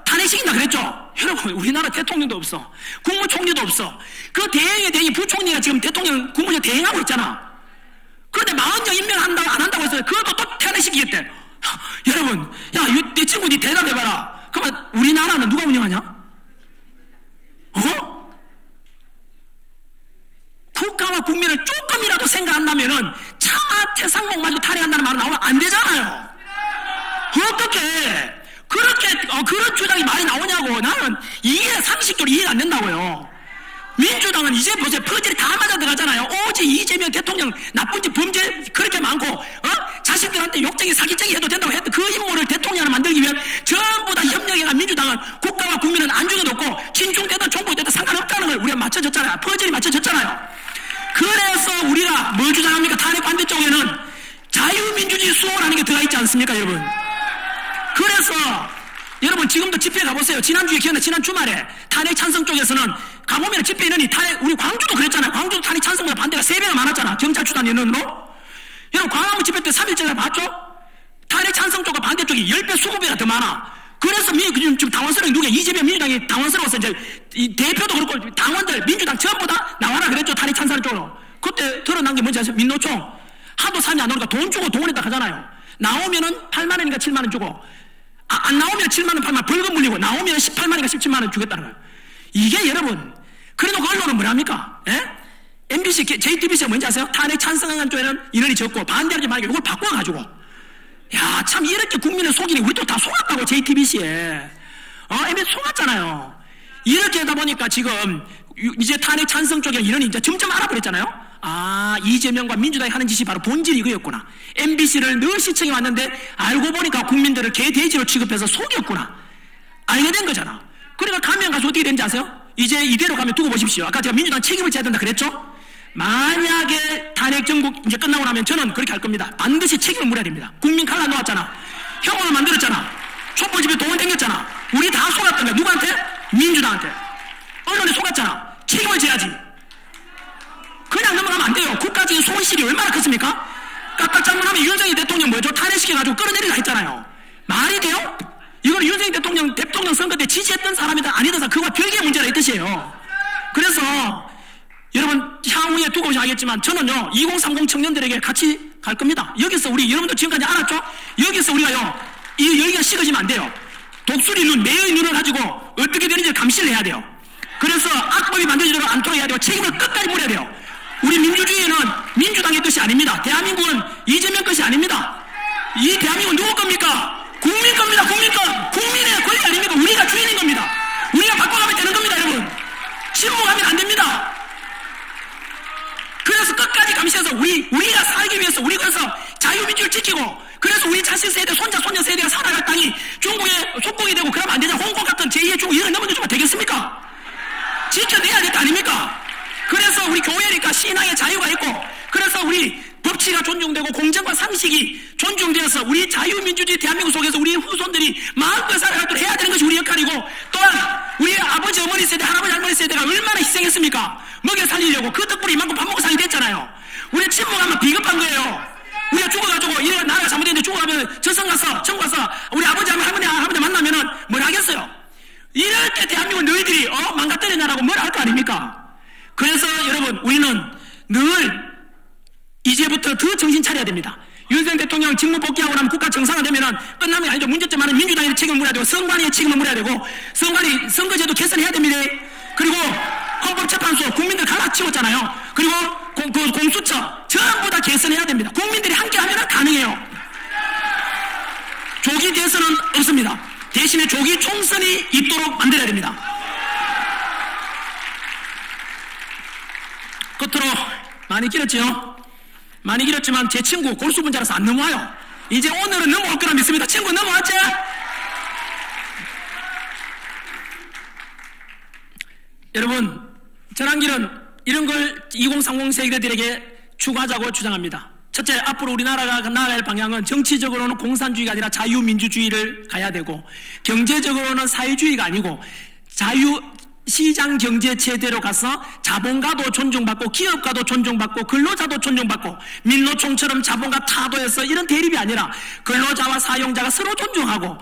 탄핵시킨다 그랬죠? 여러분, 우리나라 대통령도 없어. 국무총리도 없어. 그 대행의 대행이 부총리가 지금 대통령, 국무총 대행하고 있잖아. 그런데 마흔역 임명한다고 안 한다고 했어요. 그것도 또 탄핵시키겠대. 여러분, 야, 내 친구 니 대답해봐라. 그러면 우리나라는 누가 운영하냐? 국가와 국민을 조금이라도 생각한다면은 차마 최상목 말도 탄핵한다는 말은 나오면 안 되잖아요. 어떻게 그런 주장이 말이 나오냐고. 나는 이게 상식적으로 이해가 안 된다고요. 민주당은 이제 보세요. 퍼즐이 다 맞아 들어가잖아요. 오직 이재명 대통령 나쁜 짓 범죄 그렇게 많고 자신들한테 욕쟁이 사기쟁이 해도 된다고 했던 그 인물을 대통령을 만들기 위해 전부 다 협력해가 민주당은 국가와 국민은 안중에 놓고 친중되든 종북되든 상관없다는 걸 우리가 맞춰줬잖아요. 퍼즐이 맞춰줬잖아요. 그래서 우리가 뭘 주장합니까? 탄핵 반대쪽에는 자유민주주의 수호라는 게 들어가 있지 않습니까 여러분? 그래서 여러분 지금도 집회 가보세요. 지난주에 기억나 지난 주말에 탄핵 찬성 쪽에서는 가보면 집회 인원이 우리 광주도 그랬잖아요. 광주도 탄핵 찬성보다 반대가 3배가 많았잖아. 경찰 추단 인원으로. 여러분 광화문 집회 때 3일째를 봤죠? 탄핵 찬성 쪽과 반대 쪽이 10배 20배가 더 많아. 그래서 지금 당원스러운 누구야? 이재명 민주당이 당원스러워서 이제 이 대표도 그렇고 당원들 민주당 전부 다 나와라 그랬죠. 탄핵 찬성 쪽으로. 그때 드러난 게 뭔지 아세요? 민노총 하도 사람이 안 오니까 돈 주고 동원했다 하잖아요. 나오면은 8만 원인가 7만 원 주고 안 나오면 7만 원 8만 원 벌금 물리고 나오면 18만 원인가 17만 원 주겠다는 거예요. 이게 여러분 그래도 그 언론은 뭐랍니까? MBC, JTBC가 뭔지 아세요? 탄핵 찬성한 쪽에는 인원이 적고 반대하지 말고 이걸 바꿔가지고 야, 참 이렇게 국민을 속이니 우리도 다 속았다고 JTBC에. MBC 속았잖아요. 이렇게 하다 보니까 지금 이제 탄핵 찬성 쪽에 이런이 이제 점점 알아버렸잖아요. 아, 이재명과 민주당이 하는 짓이 바로 본질이 이거였구나. MBC를 늘 시청해 왔는데 알고 보니까 국민들을 개돼지로 취급해서 속였구나. 알게 된 거잖아. 그러니까 가면 가서 어떻게 되는지 아세요? 이제 이대로 가면 두고 보십시오. 아까 제가 민주당 책임을 져야 된다 그랬죠? 만약에 탄핵 정국 이제 끝나고 나면 저는 그렇게 할 겁니다. 반드시 책임을 물어야 됩니다. 국민 칼라 놓았잖아. 형을 만들었잖아. 촛불집에 동원 댕겼잖아. 우리 다 속았던 거야. 누구한테? 민주당한테. 언론에 속았잖아. 책임을 져야지. 그냥 넘어가면 안 돼요. 국가적인 손실이 얼마나 컸습니까? 깜빡장문하면 윤석열 대통령 뭐죠? 탄핵시켜가지고 끌어내리라 했잖아요. 말이 돼요? 이건 윤석열 대통령 선거 때 지지했던 사람이든 아니든 그거와 별개의 문제라 이 뜻이에요. 그래서 여러분 향후에 두고 보시면 알겠지만 저는요 2030 청년들에게 같이 갈 겁니다. 여기서 우리 여러분들 지금까지 알았죠? 여기서 우리가요 여기가 식어지면 안 돼요. 독수리 눈, 매의 눈을 가지고 어떻게 되는지 감시를 해야 돼요. 그래서 악법이 만들어지도록 않도록 해야 되고 책임을 끝까지 물어야 돼요. 우리 민주주의는 민주당의 뜻이 아닙니다. 대한민국은 이재명 것이 아닙니다. 이 대한민국은 누구 겁니까? 국민 겁니다. 국민 것. 국민의 권리 아닙니까? 우리가 주인인 겁니다. 우리가 바꿔가면 되는 겁니다. 여러분 침묵하면 안 됩니다. 그래서 끝까지 감시해서 우리가 살기 위해서 우리 그래서 자유민주를 지키고 그래서 우리 자식 세대 손자 손녀 세대가 살아갈 땅이 중국의 속국이 되고 그러면 안 되잖아. 홍콩 같은 제2의 중국 이런 넘어주면 되겠습니까? 지켜내야 될 거 아닙니까? 그래서 우리 교회니까 신앙의 자유가 있고 그래서 우리 법치가 존중되고 공정과 상식이 존중되어서 우리 자유민주주의 대한민국 속에서 우리 후손들이 마음껏 살아가도록 해야 되는 것이 우리 역할이고 또한 우리 아버지 어머니 세대 할아버지 할머니 세대가 얼마나 희생했습니까? 먹여 살리려고 그 덕분에 이만큼 밥 먹고 살게 됐잖아요. 우리 침묵하면 비겁한 거예요. 우리가 죽어가지고 이래 나라가 잘못됐는데 죽어가면 저성 가서 천국 가서 우리 아버지 할머니 만나면은 뭘 하겠어요? 이렇게 대한민국 너희들이 망가뜨리냐라고 뭘 할 거 아닙니까? 그래서 여러분 우리는 늘 이제부터 더 정신 차려야 됩니다. 윤석열 대통령 직무 복귀하고 나면 국가 정상화되면은 끝나는 게 아니죠. 문제점은 민주당의 책임을 물어야 되고 선관위의 책임을 물어야 되고 선관위 선거제도 개선해야 됩니다. 그리고 헌법재판소 국민들 갈라치웠잖아요. 그리고 공수처 전부 다 개선해야 됩니다. 국민들이 함께하면 가능해요. 조기 대선은 없습니다. 대신에 조기 총선이 있도록 만들어야 됩니다. 끝으로 많이 길었지요? 많이 길었지만 제 친구 골수분자라서 안 넘어와요. 이제 오늘은 넘어올 거라 믿습니다. 친구 넘어왔죠? 여러분 전환길은 이런 걸 2030 세대들에게 추구하자고 주장합니다. 첫째, 앞으로 우리나라가 나아갈 방향은 정치적으로는 공산주의가 아니라 자유민주주의를 가야 되고 경제적으로는 사회주의가 아니고 시장 경제 체제로 가서 자본가도 존중받고 기업가도 존중받고 근로자도 존중받고 민노총처럼 자본가 타도에서 이런 대립이 아니라 근로자와 사용자가 서로 존중하고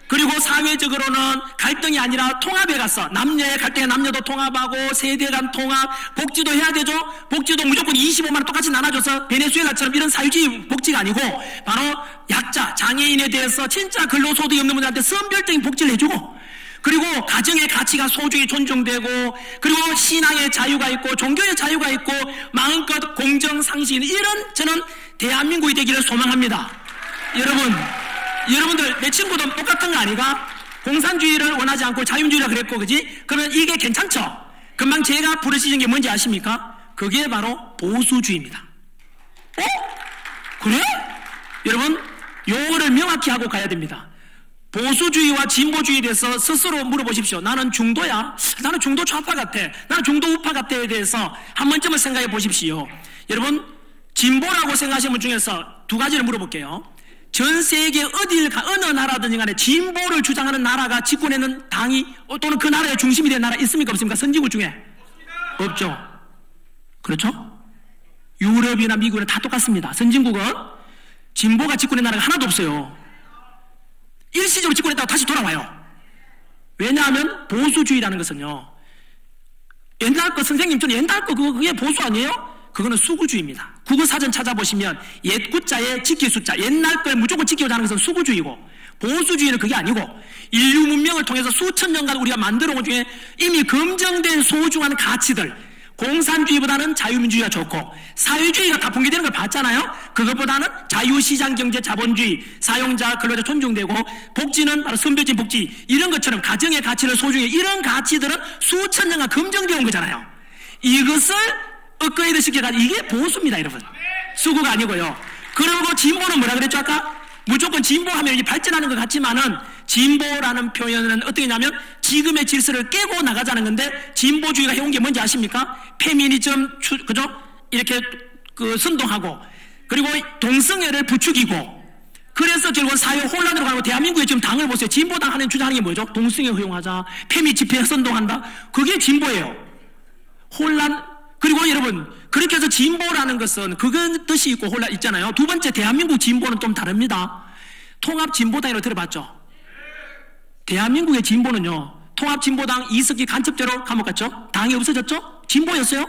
그리고 사회적으로는 갈등이 아니라 통합에 가서 남녀의 갈등에 남녀도 통합하고 세대 간 통합, 복지도 해야 되죠. 복지도 무조건 25만 원 똑같이 나눠줘서 베네수엘라처럼 이런 사회주의 복지가 아니고 바로 약자, 장애인에 대해서 진짜 근로소득이 없는 분들한테 선별적인 복지를 해주고 그리고 가정의 가치가 소중히 존중되고 그리고 신앙의 자유가 있고 종교의 자유가 있고 마음껏 공정 상식 있는 이런 저는 대한민국이 되기를 소망합니다. 여러분들 내 친구도 똑같은 거 아니가? 공산주의를 원하지 않고 자유민주주의라 그랬고 그지? 그러면 이게 괜찮죠? 금방 제가 부르시는 게 뭔지 아십니까? 그게 바로 보수주의입니다. 그래? 여러분 용어를 명확히 하고 가야 됩니다. 보수주의와 진보주의에 대해서 스스로 물어보십시오. 나는 중도야? 나는 중도 좌파 같아? 나는 중도 우파 같아에 대해서 한 번쯤은 생각해 보십시오. 여러분 진보라고 생각하시는 분 중에서 두 가지를 물어볼게요. 전 세계 어느 나라든지 간에 진보를 주장하는 나라가 집권하는 당이 또는 그 나라의 중심이 된 나라 있습니까 없습니까? 선진국 중에 없죠. 그렇죠? 유럽이나 미국이나 다 똑같습니다. 선진국은 진보가 집권한 나라가 하나도 없어요. 일시적으로 집권했다가 다시 돌아와요. 왜냐하면 보수주의라는 것은요 옛날 거 선생님 저는 옛날 거 그게 보수 아니에요? 그거는 수구주의입니다. 국어사전 찾아보시면 옛 구자에 지킬 숫자 옛날 걸 무조건 지키고자 하는 것은 수구주의고 보수주의는 그게 아니고 인류 문명을 통해서 수천 년간 우리가 만들어 온 중에 이미 검증된 소중한 가치들 공산주의보다는 자유민주주의가 좋고, 사회주의가 다 붕괴되는 걸 봤잖아요. 그것보다는 자유시장경제 자본주의, 사용자 근로자 존중되고, 복지는 바로 선별적인 복지, 이런 것처럼 가정의 가치를 소중히, 이런 가치들은 수천 년간 검증되어 온 거잖아요. 이것을 업그레이드 시켜가지고, 이게 보수입니다, 여러분. 수구가 아니고요. 그리고 진보는 뭐라 그랬죠, 아까? 무조건 진보하면 이제 발전하는 것 같지만은, 진보라는 표현은 어떻게 냐면 지금의 질서를 깨고 나가자는 건데, 진보주의가 해온 게 뭔지 아십니까? 페미니즘, 그죠? 이렇게 선동하고, 그리고 동성애를 부추기고, 그래서 결국은 사회 혼란으로 가고, 대한민국의 지금 당을 보세요. 진보당 하는 주장하는 게 뭐죠? 동성애 허용하자, 페미 집회 선동한다. 그게 진보예요. 혼란. 그리고 여러분, 그렇게 해서 진보라는 것은 그건 뜻이 있고 혼란 있잖아요. 두 번째, 대한민국 진보는 좀 다릅니다. 통합진보당이라고 들어봤죠? 대한민국의 진보는요, 통합진보당 이석기 간첩죄로 감옥 갔죠? 당이 없어졌죠? 진보였어요?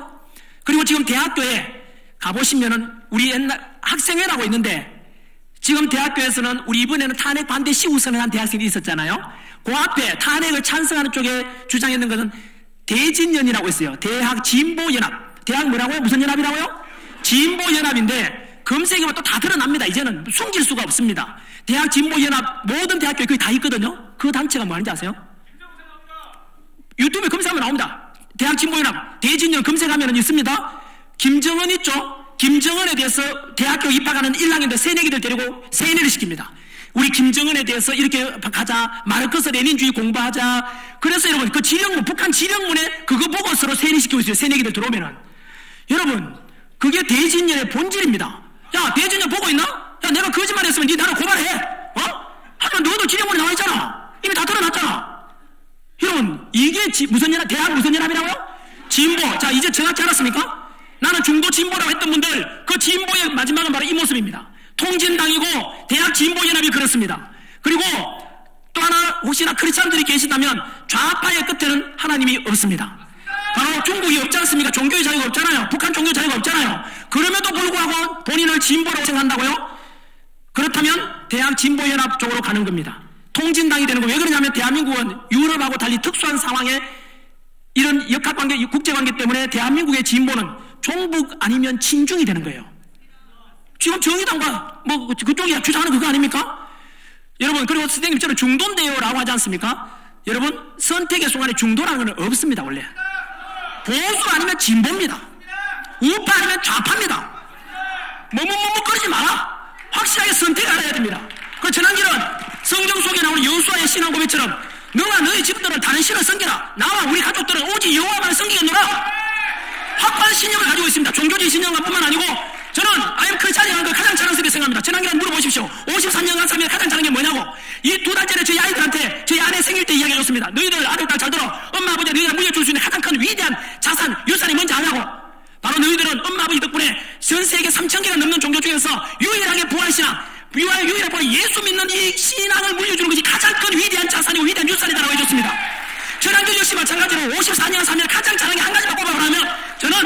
그리고 지금 대학교에 가보시면은 우리 옛날 학생회라고 있는데, 지금 대학교에서는 우리 이번에는 탄핵 반대 시우선을 한 대학생이 있었잖아요. 그 앞에 탄핵을 찬성하는 쪽에 주장했는 것은 대진연이라고 있어요. 대학 진보연합. 대학 뭐라고요? 무슨 연합이라고요? 진보연합인데, 검색해보면 또 다 드러납니다. 이제는 숨길 수가 없습니다. 대학 진보연합 모든 대학교에 거의 다 있거든요. 그 단체가 뭐 하는지 아세요? 유튜브에 검색하면 나옵니다. 대학 진보연합, 대진연 검색하면 있습니다. 김정은 있죠? 김정은에 대해서 대학교 입학하는 1학년들 새내기들 데리고 세뇌를 시킵니다. 우리 김정은에 대해서 이렇게 가자, 마르크스 레닌주의 공부하자. 그래서 여러분, 그 지령문, 북한 지령문에 그거 보고 서로 세뇌시키고 있어요. 새내기들 들어오면은. 여러분, 그게 대진연의 본질입니다. 야, 대진연 보고 있나? 야, 내가 거짓말 했으면 니 나를 고발해. 하면 너도 지령문에 나와 있잖아. 이미 다 드러났잖아. 여러분, 이게 무슨 연합, 대학 무슨 연합이라고요? 진보. 자, 이제 정확히 알았습니까? 나는 중도 진보라고 했던 분들, 그 진보의 마지막은 바로 이 모습입니다. 통진당이고 대학 진보연합이 그렇습니다. 그리고 또 하나, 혹시나 크리스찬들이 계시다면 좌파의 끝에는 하나님이 없습니다. 바로 중국이 없지 않습니까? 종교의 자유가 없잖아요. 북한 종교 자유가 없잖아요. 그럼에도 불구하고 본인을 진보라고 생각한다고요? 그렇다면 대학 진보연합 쪽으로 가는 겁니다. 통진당이 되는 거. 왜 그러냐면 대한민국은 유럽하고 달리 특수한 상황에 이런 역학관계, 국제관계 때문에 대한민국의 진보는 종북 아니면 친중이 되는 거예요. 지금 정의당과 뭐 그쪽이 주장하는 그거 아닙니까? 여러분, 그리고 선생님처럼 중도인데요라고 하지 않습니까? 여러분, 선택의 순간에 중도라는 건 없습니다. 원래 보수 아니면 진보입니다. 우파 아니면 좌파입니다. 머뭇머뭇거리지 마라. 확실하게 선택을 해야 됩니다. 그 전한길은 성경 속에 나오는 여호수아의 신앙 고백처럼 너와 너희 집들은 다른 신을 섬기라. 나와 우리 가족들은 오직 여호와만 섬기겠노라. 확고한 신념을 가지고 있습니다. 종교적인 신념뿐만 아니고, 저는 아이엠 크리스찬이라는 걸 가장 자랑스럽게 생각합니다. 지난번에 물어보십시오. 53년간 살면 가장 잘한 게 뭐냐고. 이 2달 전에 저희 아이들한테 저희 아내 생일 때 이야기해줬습니다. 너희들 아들 딸 잘 들어. 엄마 아버지가 너희들 물려줄 수 있는 가장 큰 위대한 자산, 유산이 뭔지 아냐고. 바로 너희들은 엄마 아버지 덕분에 전 세계 3,000개가 넘는 종교 중에서 유일하게 부활신앙, 유일하게 예수 믿는 이 신앙을 물려주는 것이 가장 큰 위대한 자산이고 위대한 유산이다라고 해줬습니다. 전한길 역시 마찬가지로 54년 살면 가장 잘한 게 한 가지만 꼽아보라면, 저는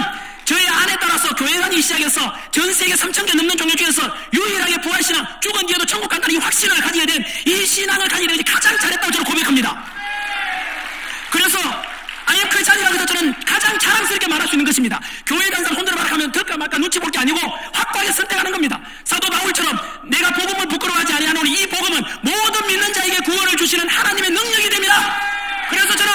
저희 아내 따라서 교회 다니기 시작해서 전 세계 3,000개 넘는 종교 중에서 유일하게 부활신앙, 죽은 뒤에도 천국 간다는 이 확신을 가지게 된 이 신앙을 가지게 된 가장 잘했다고 저는 고백합니다. 그래서 아이엠 크리스찬이라고 해서 저는 가장 자랑스럽게 말할 수 있는 것입니다. 교회 다니는 사람 혼자로 말하면 들까 말까 눈치 볼 게 아니고 확고하게 선택하는 겁니다. 사도 바울처럼 내가 복음을 부끄러워하지 아니하노니 이 복음은 모든 믿는 자에게 구원을 주시는 하나님의 능력이 됩니다. 그래서 저는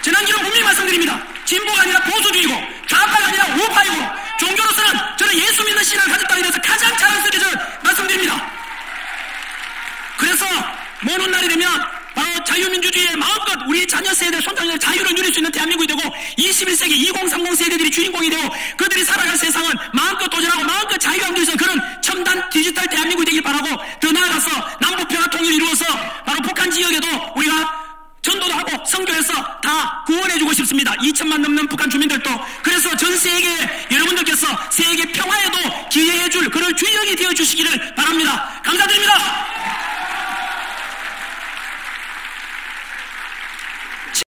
지난주로 분명히 말씀드립니다. 진보가 아니라 보수주의고 좌파가 아니라 우파이고, 종교로서는 저는 예수 믿는 신앙을 가졌다고 해서 가장 자랑스럽게 저는 말씀드립니다. 그래서 먼 훗날이 되면 바로 자유민주주의의 마음껏 우리 자녀 세대, 손자녀들 자유를 누릴 수 있는 대한민국이 되고 21세기 2030 세대들이 주인공이 되고 그들이 살아갈 세상은 마음껏 도전하고 마음껏 자유가 누릴 수 있는 그런 첨단 디지털 대한민국이 되길 바라고, 더 나아가서 남북평화 통일을 이루어서 바로 북한 지역에도 우리가 전도도 하고 선교해서 다 구원해주고 싶습니다. 2천만 넘는 북한 주민들도. 그래서 전 세계 여러분들께서 세계 평화에도 기여해줄 그런 주역이 되어주시기를 바랍니다. 감사드립니다.